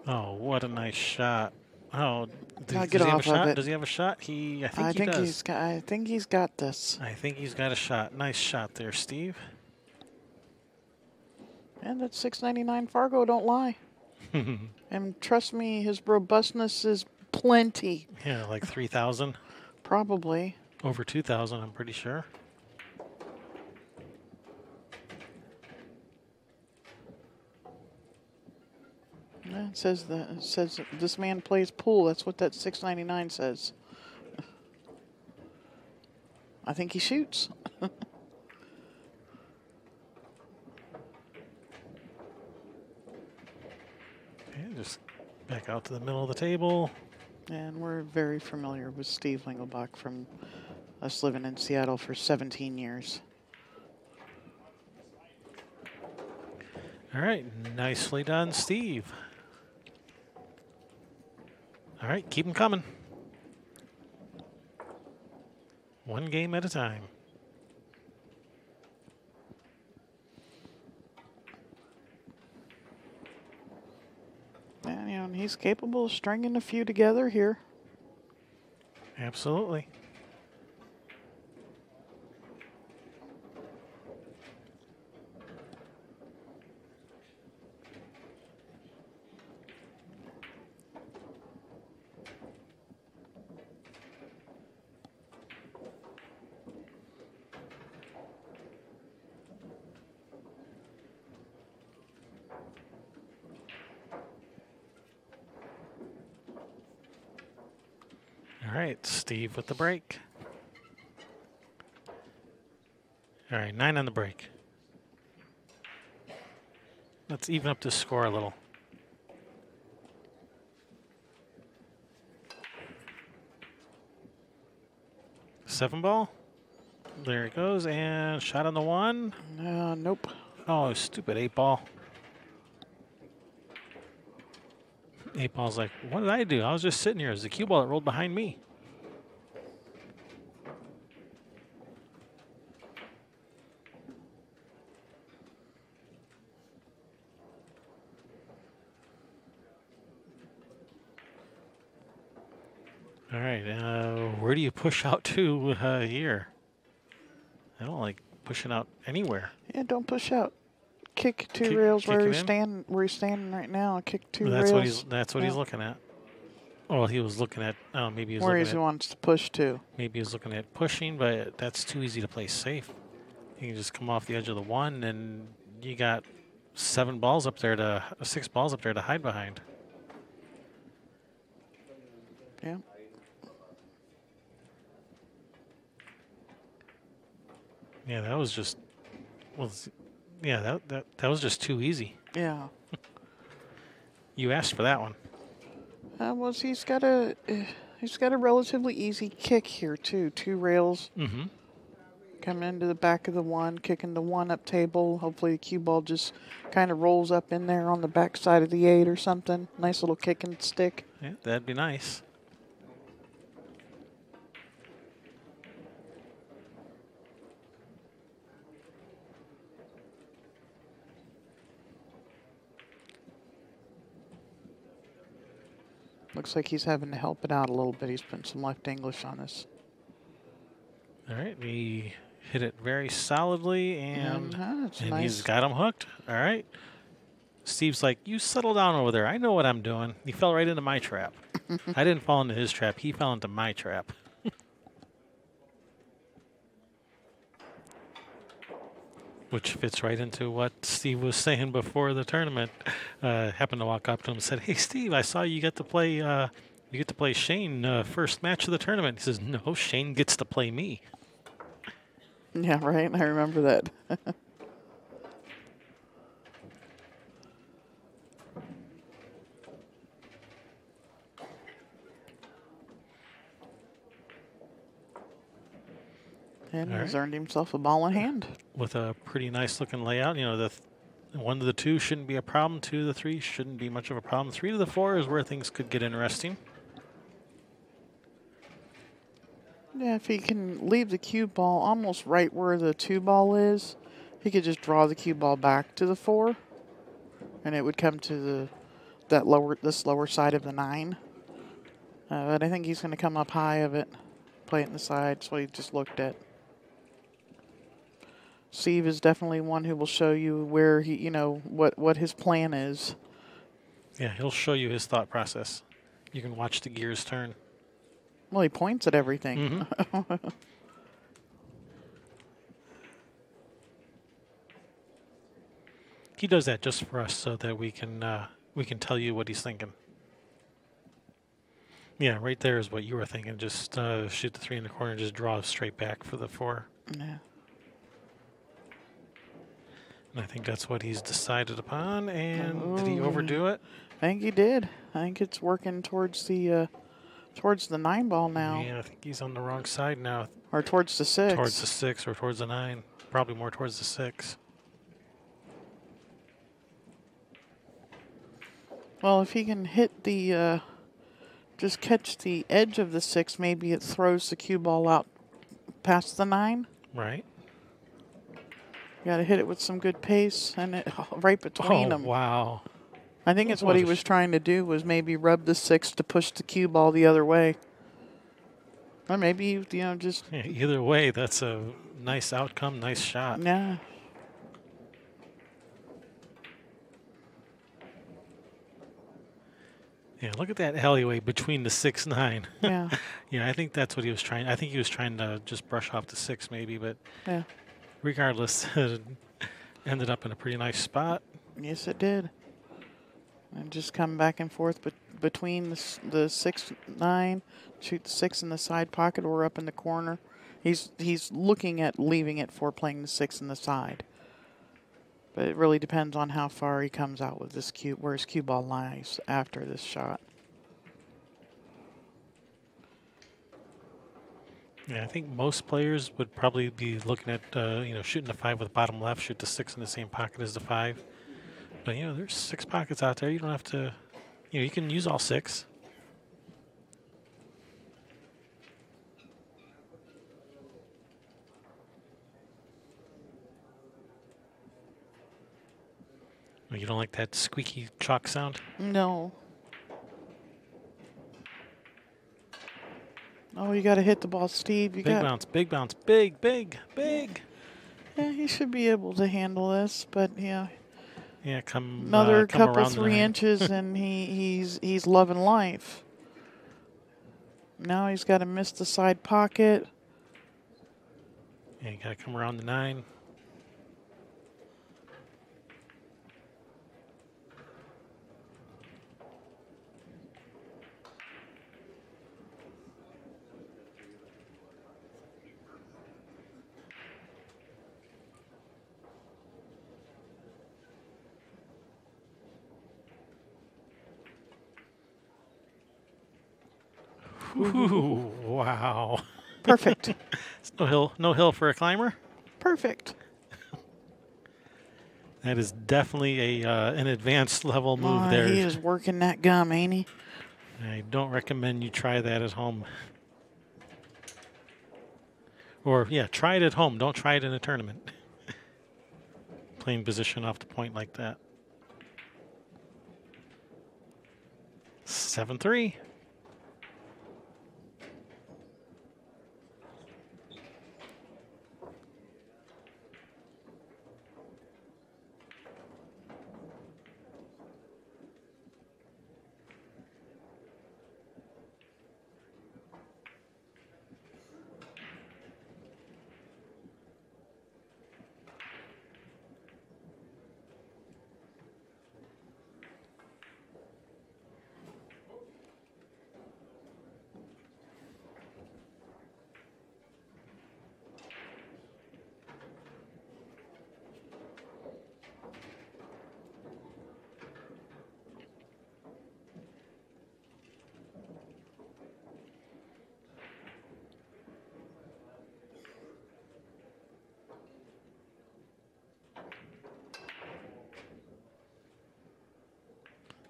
Oh, what a nice shot! Oh, does he have a shot? Does he have a shot? I think he does. I think he's got this. I think he's got a shot. Nice shot there, Steve. And that $6.99 Fargo don't lie. And trust me, his robustness is plenty. Yeah, like 3,000. Probably. Over 2,000, I'm pretty sure. Yeah, it says this man plays pool. That's what that $6.99 says. I think he shoots. Just back out to the middle of the table. And we're very familiar with Steve Lingelbach from us living in Seattle for 17 years. All right, nicely done, Steve. All right, keep them coming. One game at a time. And he's capable of stringing a few together here. Absolutely. All right, Steve with the break. All right, 9 on the break. Let's even up this score a little. Seven ball. There it goes, and shot on the 1. Nope. Oh, stupid 8 ball. 8 ball's like, what did I do? I was just sitting here. It was the cue ball that rolled behind me. All right, where do you push out to here? I don't like pushing out anywhere. Yeah, don't push out. Kick two Kick- rails kick where it you're in? standing right now. Kick two That's rails. what he's Yeah. looking at. Oh, he was looking at. Oh, maybe he was Where looking he at. wants to push to. Maybe he was looking at pushing, but that's too easy to play safe. You can just come off the edge of the 1, and you got 6 balls up there to hide behind. Yeah. Yeah, that was just. Well, yeah, that was just too easy. Yeah. You asked for that one. Well, he's got a relatively easy kick here too. 2 rails Mm-hmm. coming into the back of the 1, kicking the 1 up table. Hopefully the cue ball just kind of rolls up in there on the back side of the 8 or something. Nice little kick and stick. Yeah, that'd be nice. Looks like he's having to help it out a little bit. He's putting some left English on this. All right, he hit it very solidly, and That's and nice. he's got him hooked. All right. Steve's like, you settle down over there. I know what I'm doing. He fell right into my trap. I didn't fall into his trap. He fell into my trap. Which fits right into what Steve was saying before the tournament. Happened to walk up to him and said, "Hey, Steve, I saw you get to play. You get to play Shane first match of the tournament." He says, "No, Shane gets to play me." Yeah, right. I remember that. And All he's right. earned himself a ball in hand. With a pretty nice looking layout. You know, the 1 to the 2 shouldn't be a problem. 2 to the 3 shouldn't be much of a problem. 3 to the 4 is where things could get interesting. Yeah, if he can leave the cue ball almost right where the 2 ball is, he could just draw the cue ball back to the 4, and it would come to this lower side of the 9. But I think he's going to come up high of it, play it in the side. That's what he just looked at. Steve is definitely one who will show you where he, what his plan is. Yeah, he'll show you his thought process. You can watch the gears turn. Well, he points at everything. Mm-hmm. He does that just for us so that we can tell you what he's thinking. Yeah, right there is what you were thinking. Just shoot the 3 in the corner and just draw straight back for the 4. Yeah. And I think that's what he's decided upon. And did he Ooh. overdo it? I think he did. I think it's working towards the 9 ball now, Yeah, I think he's on the wrong side now. or towards the 6. Towards the 6 or towards the 9. Probably more towards the 6. Well, if he can hit the, just catch the edge of the 6, maybe it throws the cue ball out past the 9. Right. You got to hit it with some good pace, and it right between them. Wow. I think it's what he What a was trying to do was maybe rub the 6 to push the cue ball the other way. Or maybe, just... Yeah, either way, that's a nice outcome, nice shot. Yeah. Yeah, look at that alleyway between the 6 9. Yeah. Yeah, I think that's what he was trying. I think he was trying to just brush off the 6 maybe, but Yeah. regardless, it ended up in a pretty nice spot. Yes, it did. And just come back and forth between the 6 9, shoot the 6 in the side pocket or up in the corner. He's looking at leaving it for playing the 6 in the side. But it really depends on how far he comes out with this cue, where his cue ball lies after this shot. Yeah, I think most players would probably be looking at shooting the 5 with bottom left, shoot the 6 in the same pocket as the 5. But there's 6 pockets out there. You don't have to You can use all 6. Oh, you don't like that squeaky chalk sound? No. Oh, you got to hit the ball, Steve. Big bounce, big bounce, big, big, big. Yeah, he should be able to handle this, but yeah. Yeah, come Another come couple around 3 inches, and he's loving life. Now he's got to miss the side pocket. Yeah, you got to come around the 9. Ooh, wow. Perfect. It's no hill for a climber. Perfect. That is definitely an advanced level move there. He is working that gum, ain't he? I don't recommend you try that at home. Or, yeah, try it at home. Don't try it in a tournament. Playing position off the point like that. 7-3.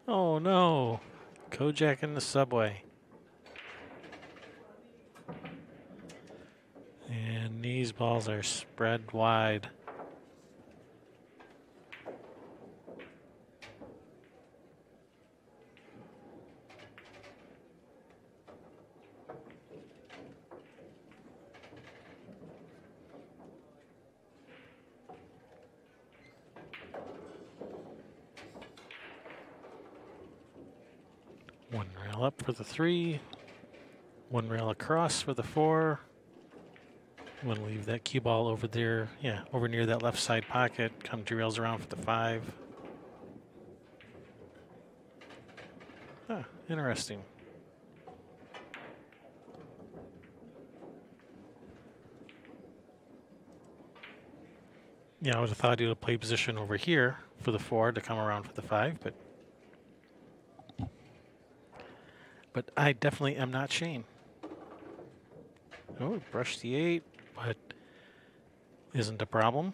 Oh no, Kojak in the subway. And these balls are spread wide. One rail up for the 3. One rail across for the 4. I'm going to leave that cue ball over there, yeah, over near that left side pocket. Come 2 rails around for the 5. Ah, interesting. Yeah, I would have thought he would play position over here for the 4 to come around for the 5, but I definitely am not Shane. Oh, brush the 8, but isn't a problem.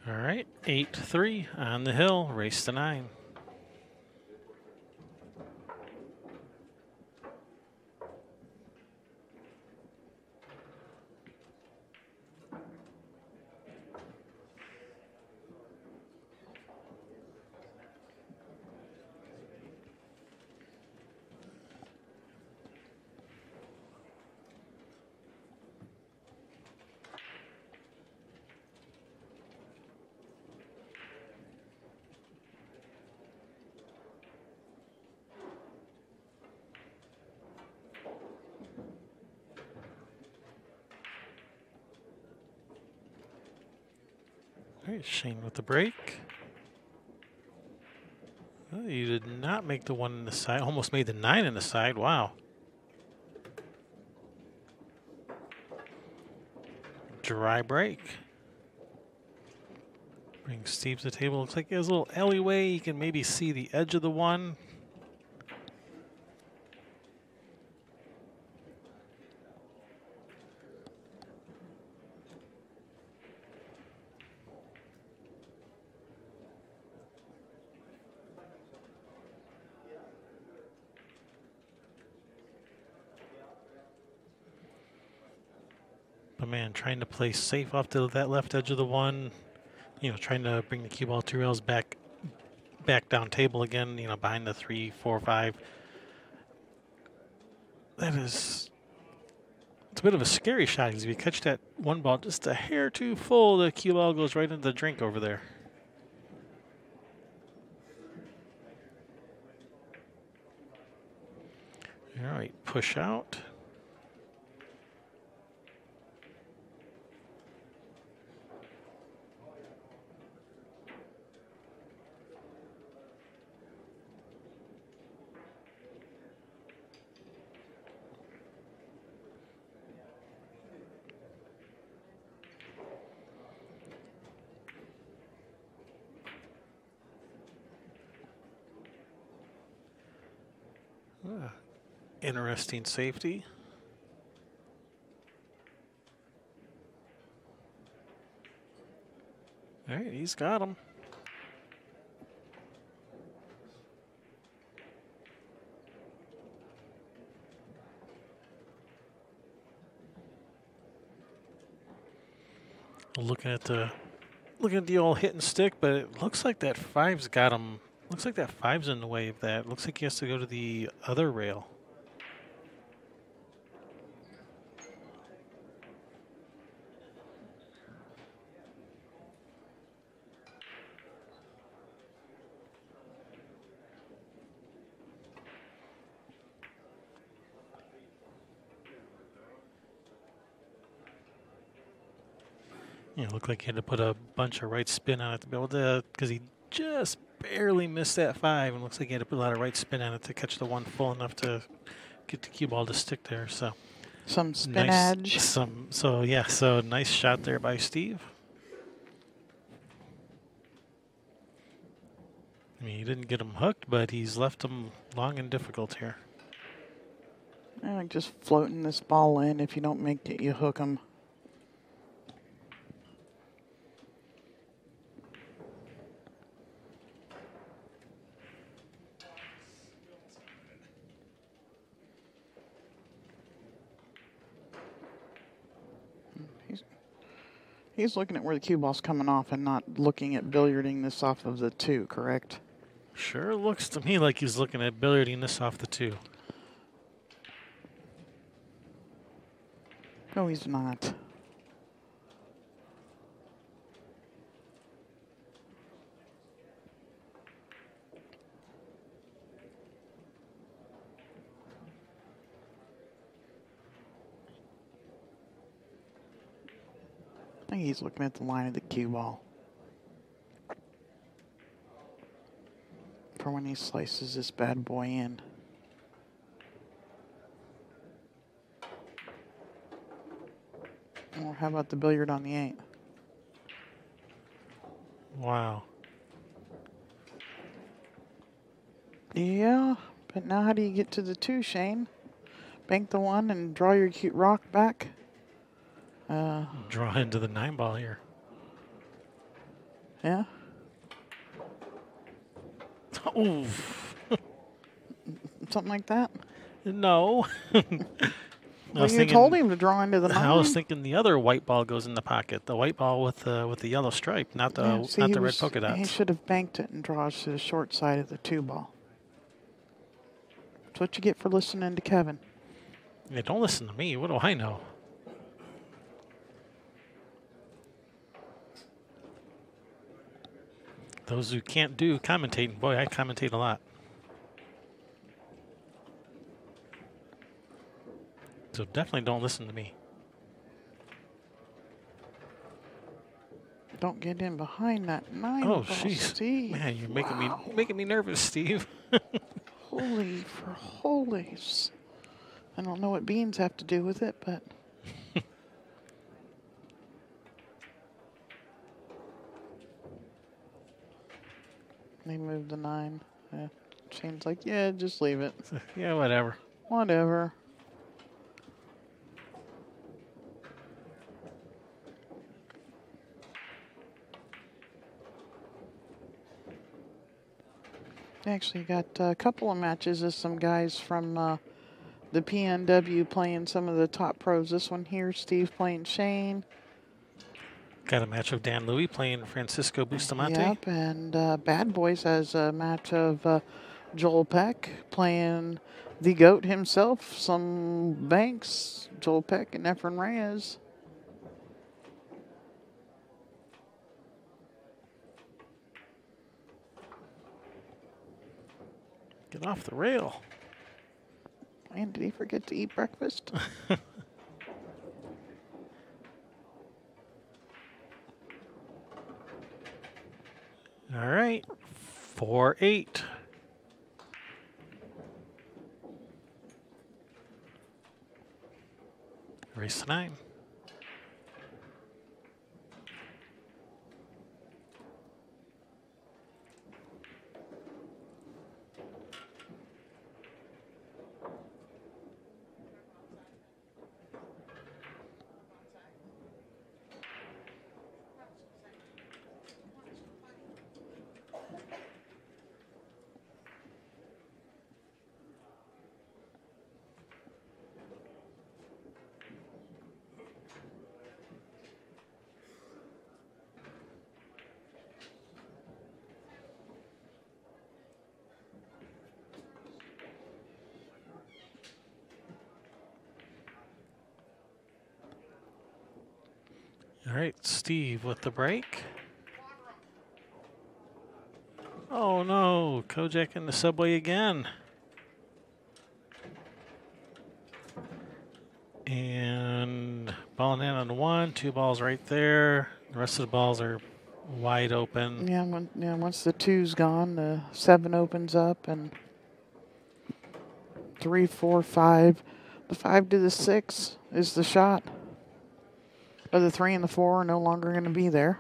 All right, 8-3 on the hill, race to 9. All right, Shane with the break. Oh, you did not make the 1 in the side. Almost made the 9 in the side. Wow. Dry break. Brings Steve to the table. Looks like there's a little alleyway. You can maybe see the edge of the 1. But man, trying to play safe off to that left edge of the 1. You know, trying to bring the cue ball 2 rails back down table again, you know, behind the 3, 4, 5. That is, it's a bit of a scary shot because if you catch that 1 ball just a hair too full, the cue ball goes right into the drink over there. All right, push out. Interesting safety. All right, he's got him. Looking at the old hit and stick, but it looks like that 5's got him. Looks like that 5's in the way of that. Looks like he has to go to the other rail. You know, looked like he had to put a bunch of right spin on it to be able to, because he just barely missed that 5, and looks like he had to put a lot of right spin on it to catch the 1 full enough to get the cue ball to stick there. So Some spinach. So nice shot there by Steve. I mean, he didn't get him hooked, but he's left him long and difficult here. I like just floating this ball in. If you don't make it, you hook them. He's looking at where the cue ball's coming off and not looking at billiarding this off of the 2, correct? Sure looks to me like he's looking at billiarding this off the 2. No, he's not. I think he's looking at the line of the cue ball. For when he slices this bad boy in. Or how about the billiard on the 8? Wow. Yeah, but now how do you get to the 2, Shane? Bank the 1 and draw your cute rock back? Draw into the 9 ball here. Yeah? Oof. Something like that? No. Well, you told him to draw into the 9. I was thinking the other white ball goes in the pocket. The white ball with the yellow stripe, not the red polka dots. He should have banked it and draws to the short side of the 2 ball. That's what you get for listening to Kevin. Yeah, don't listen to me. What do I know? Those who can't do commentating, boy, I commentate a lot. So definitely don't listen to me. Don't get in behind that 9 Oh, ball, jeez. Steve. Man, you're Wow. making me nervous, Steve. Holy for holies. I don't know what beans have to do with it, but they moved the 9. Shane's like, yeah, just leave it. Yeah, whatever. Whatever. Actually got a couple of matches of some guys from the PNW playing some of the top pros. This one here, Steve playing Shane. Got a match of Dan Louie playing Francisco Bustamante. Yep, and Bad Boys has a match of Joel Peck playing the GOAT himself, some Banks, Joel Peck and Efren Reyes. Get off the rail. Man, did he forget to eat breakfast? All right, 4-8. Race to 9. All right, Steve with the break. Oh no, Kojak in the subway again. And ball in hand on 1, 2 balls right there. The rest of the balls are wide open. Yeah, once the 2's gone, the 7 opens up, and 3, 4, 5. The 5 to the 6 is the shot. But the 3 and the 4 are no longer going to be there.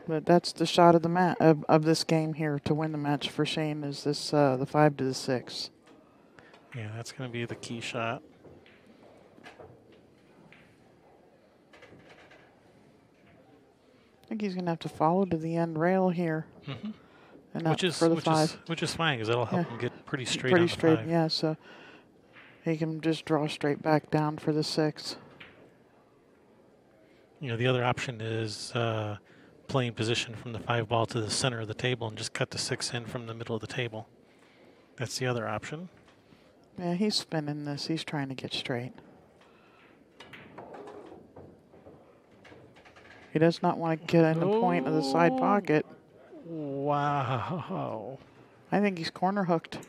But that's the shot of the of this game here to win the match for Shane. Is this the 5 to the 6? Yeah, that's going to be the key shot. I think he's going to have to follow to the end rail here. Mm-hmm. And not for the 5. Which is fine, because that'll help him get pretty straight Pretty on the straight, 5. yeah. So he can just draw straight back down for the 6. You know, the other option is playing position from the 5 ball to the center of the table and just cut the 6 in from the middle of the table. That's the other option. Yeah, he's spinning this. He's trying to get straight. He does not want to get in the point of the side pocket. Wow. I think he's corner hooked.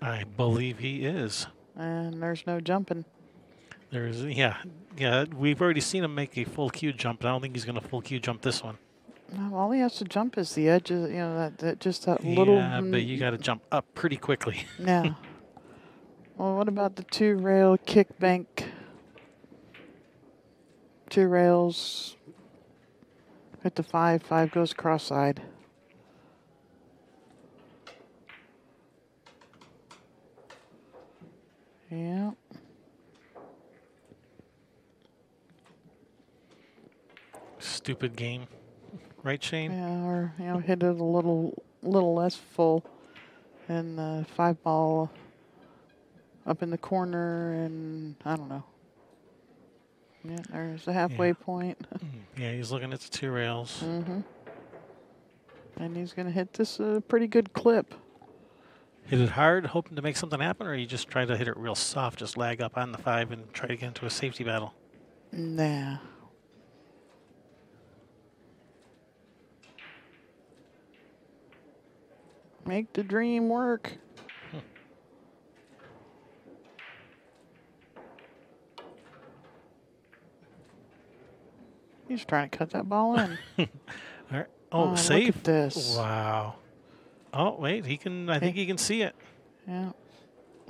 I believe he is. And there's no jumping. Yeah. We've already seen him make a full Q jump, but I don't think he's going to full Q jump this one. No, all he has to jump is the edge of, that little. Yeah, but you got to jump up pretty quickly. Yeah. Well, what about the 2 rail kick bank? 2 rails. Hit the 5. 5 goes cross side. Yeah. Stupid game. Right, Shane? Yeah, or hit it a little less full, and the 5 ball up in the corner, and I don't know. Yeah, there's the halfway point. Yeah, he's looking at the 2 rails. Mm-hmm. And he's going to hit this pretty good clip. Hit it hard, hoping to make something happen, or you just try to hit it real soft, just lag up on the 5 and try to get into a safety battle? Nah. Make the dream work. He's trying to cut that ball in. All right. Oh, safe. Look at this. Wow. Oh, wait. He can. I think he can see it. Yeah.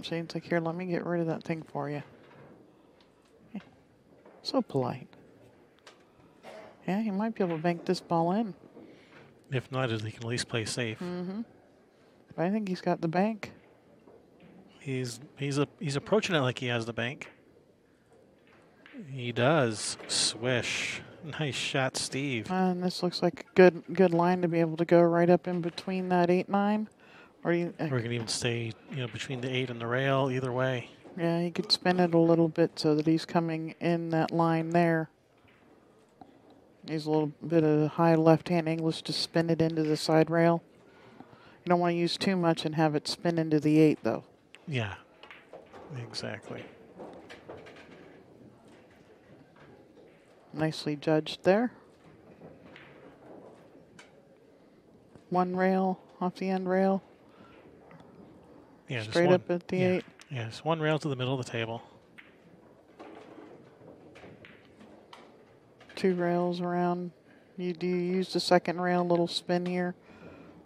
Shane's like, here, let me get rid of that thing for you. So polite. Yeah, he might be able to bank this ball in. If not, he can at least play safe. Mm-hmm. But I think he's got the bank. He's approaching it like he has the bank. He does. Swish. Nice shot, Steve. And this looks like a good line to be able to go right up in between that 8-9. Or you, We're gonna even stay, between the 8 and the rail. Either way. yeah, he could spin it a little bit so that he's coming in that line there. He's a little bit of high left-hand English to spin it into the side rail. You don't want to use too much and have it spin into the 8, though. Yeah, exactly. Nicely judged there. One rail off the end rail. Yeah, just Straight one. up at the 8. Yeah, just one rail to the middle of the table. 2 rails around. Do you use the second rail, a little spin here?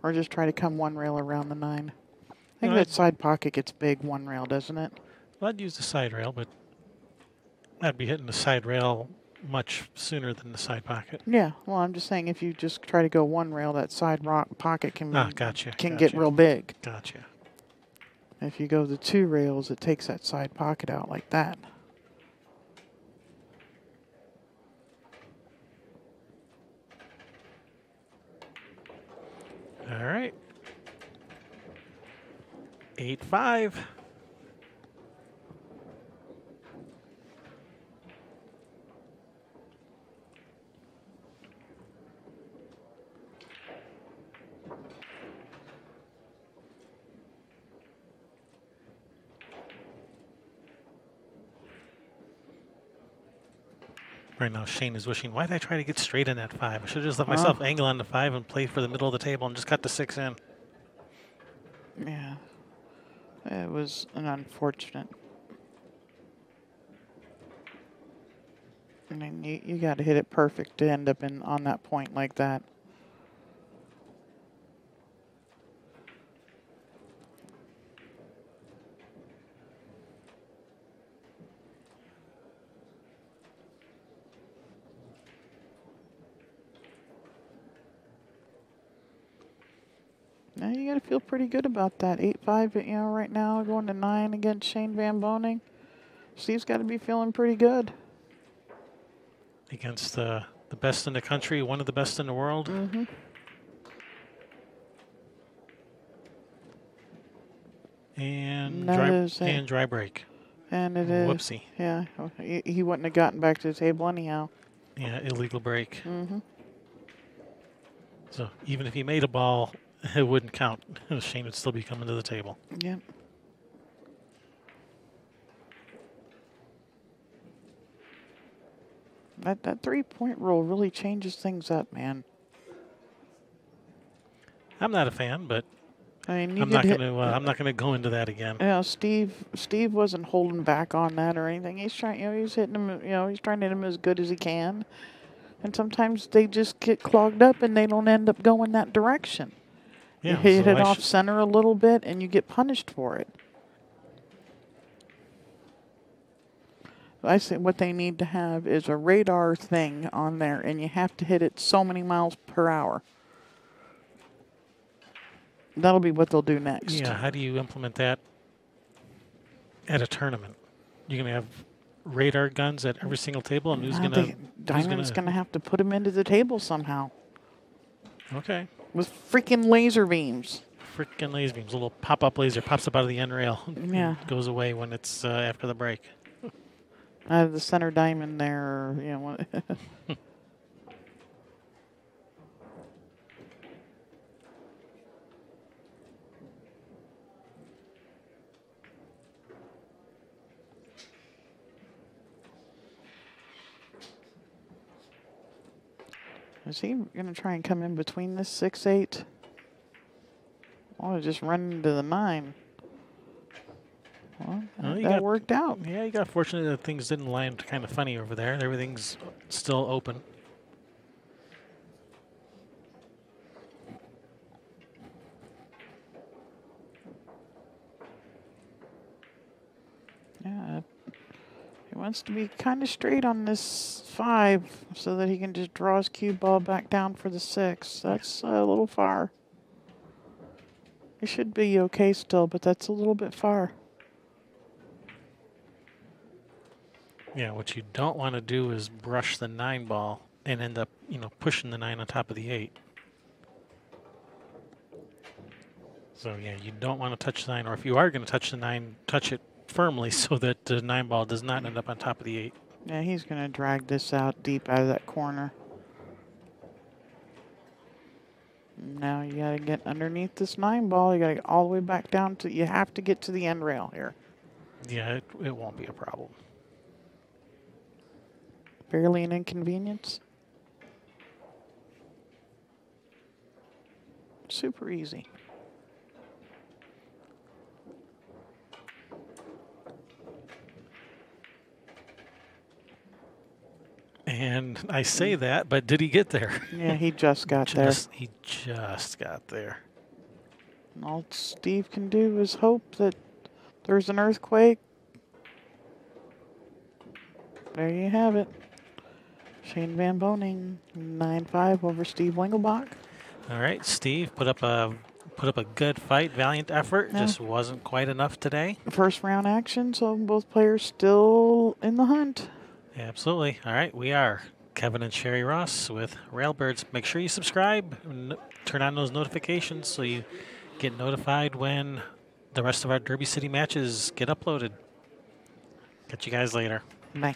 Or just try to come 1 rail around the 9? I think that side pocket gets big 1 rail, doesn't it? Well, I'd use the side rail, but I'd be hitting the side rail much sooner than the side pocket. Yeah, well, I'm just saying if you just try to go 1 rail, that side pocket can Gotcha. Get real big. Gotcha. If you go the 2 rails, it takes that side pocket out like that. All right. 8-5. Right now, Shane is wishing, why did I try to get straight in that 5? I should have just left myself angle on the 5 and play for the middle of the table and just cut the 6 in. Yeah. It was an unfortunate. I mean, you got to hit it perfect to end up on that point like that. Now you got to feel pretty good about that. 8-5, right now, going to 9 against Shane Van Boening. Steve's got to be feeling pretty good. Against the best in the country, one of the best in the world. Mm-hmm. And dry break. And it is. Whoopsie. Yeah, he wouldn't have gotten back to the table anyhow. Yeah, illegal break. Mm-hmm. So even if he made a ball, it wouldn't count. Shane would still be coming to the table. Yep. That 3-point rule really changes things up, man. I'm not a fan, but I mean, I'm not going to go into that again. You know, Steve wasn't holding back on that or anything. He's trying, he's hitting him, he's trying to hit him as good as he can. And sometimes they just get clogged up and they don't end up going that direction. Yeah, you hit it off center a little bit and you get punished for it. I say what they need to have is a radar thing on there, and you have to hit it so many miles per hour. That'll be what they'll do next. Yeah, how do you implement that at a tournament? You're going to have radar guns at every single table, and who's going to... Diamond's going to have to put them into the table somehow. Okay. With freaking laser beams. Freaking laser beams. A little pop-up laser pops up out of the end rail. Yeah. Goes away when it's after the break. Out of the center diamond there, Is he going to try and come in between this 6-8? Or just run into the 9? Well, that worked out. Yeah, you got fortunate that things didn't land kind of funny over there. Everything's still open. Yeah. He wants to be kind of straight on this 5 so that he can just draw his cue ball back down for the 6. That's a little far. He should be okay still, but that's a little bit far. Yeah, what you don't want to do is brush the 9 ball and end up, pushing the 9 on top of the 8. So yeah, you don't want to touch the 9, or if you are going to touch the 9, touch it firmly so that the 9 ball does not end up on top of the 8. Yeah, he's going to drag this out deep out of that corner. Now you got to get underneath this 9 ball. You got to get all the way back down to, you have to get to the end rail here. Yeah, it won't be a problem. Barely an inconvenience. Super easy. And I say that, but did he get there? Yeah, he just got there. He just got there. And all Steve can do is hope that there's an earthquake. There you have it. Shane Van Boening, 9-5 over Steve Lingelbach. All right, Steve put up a good fight, valiant effort. Yeah. Just wasn't quite enough today. First round action, so both players still in the hunt. Absolutely. All right, we are Kevin and Sherry Ross with Railbirds. Make sure you subscribe and turn on those notifications so you get notified when the rest of our Derby City matches get uploaded. Catch you guys later. Bye.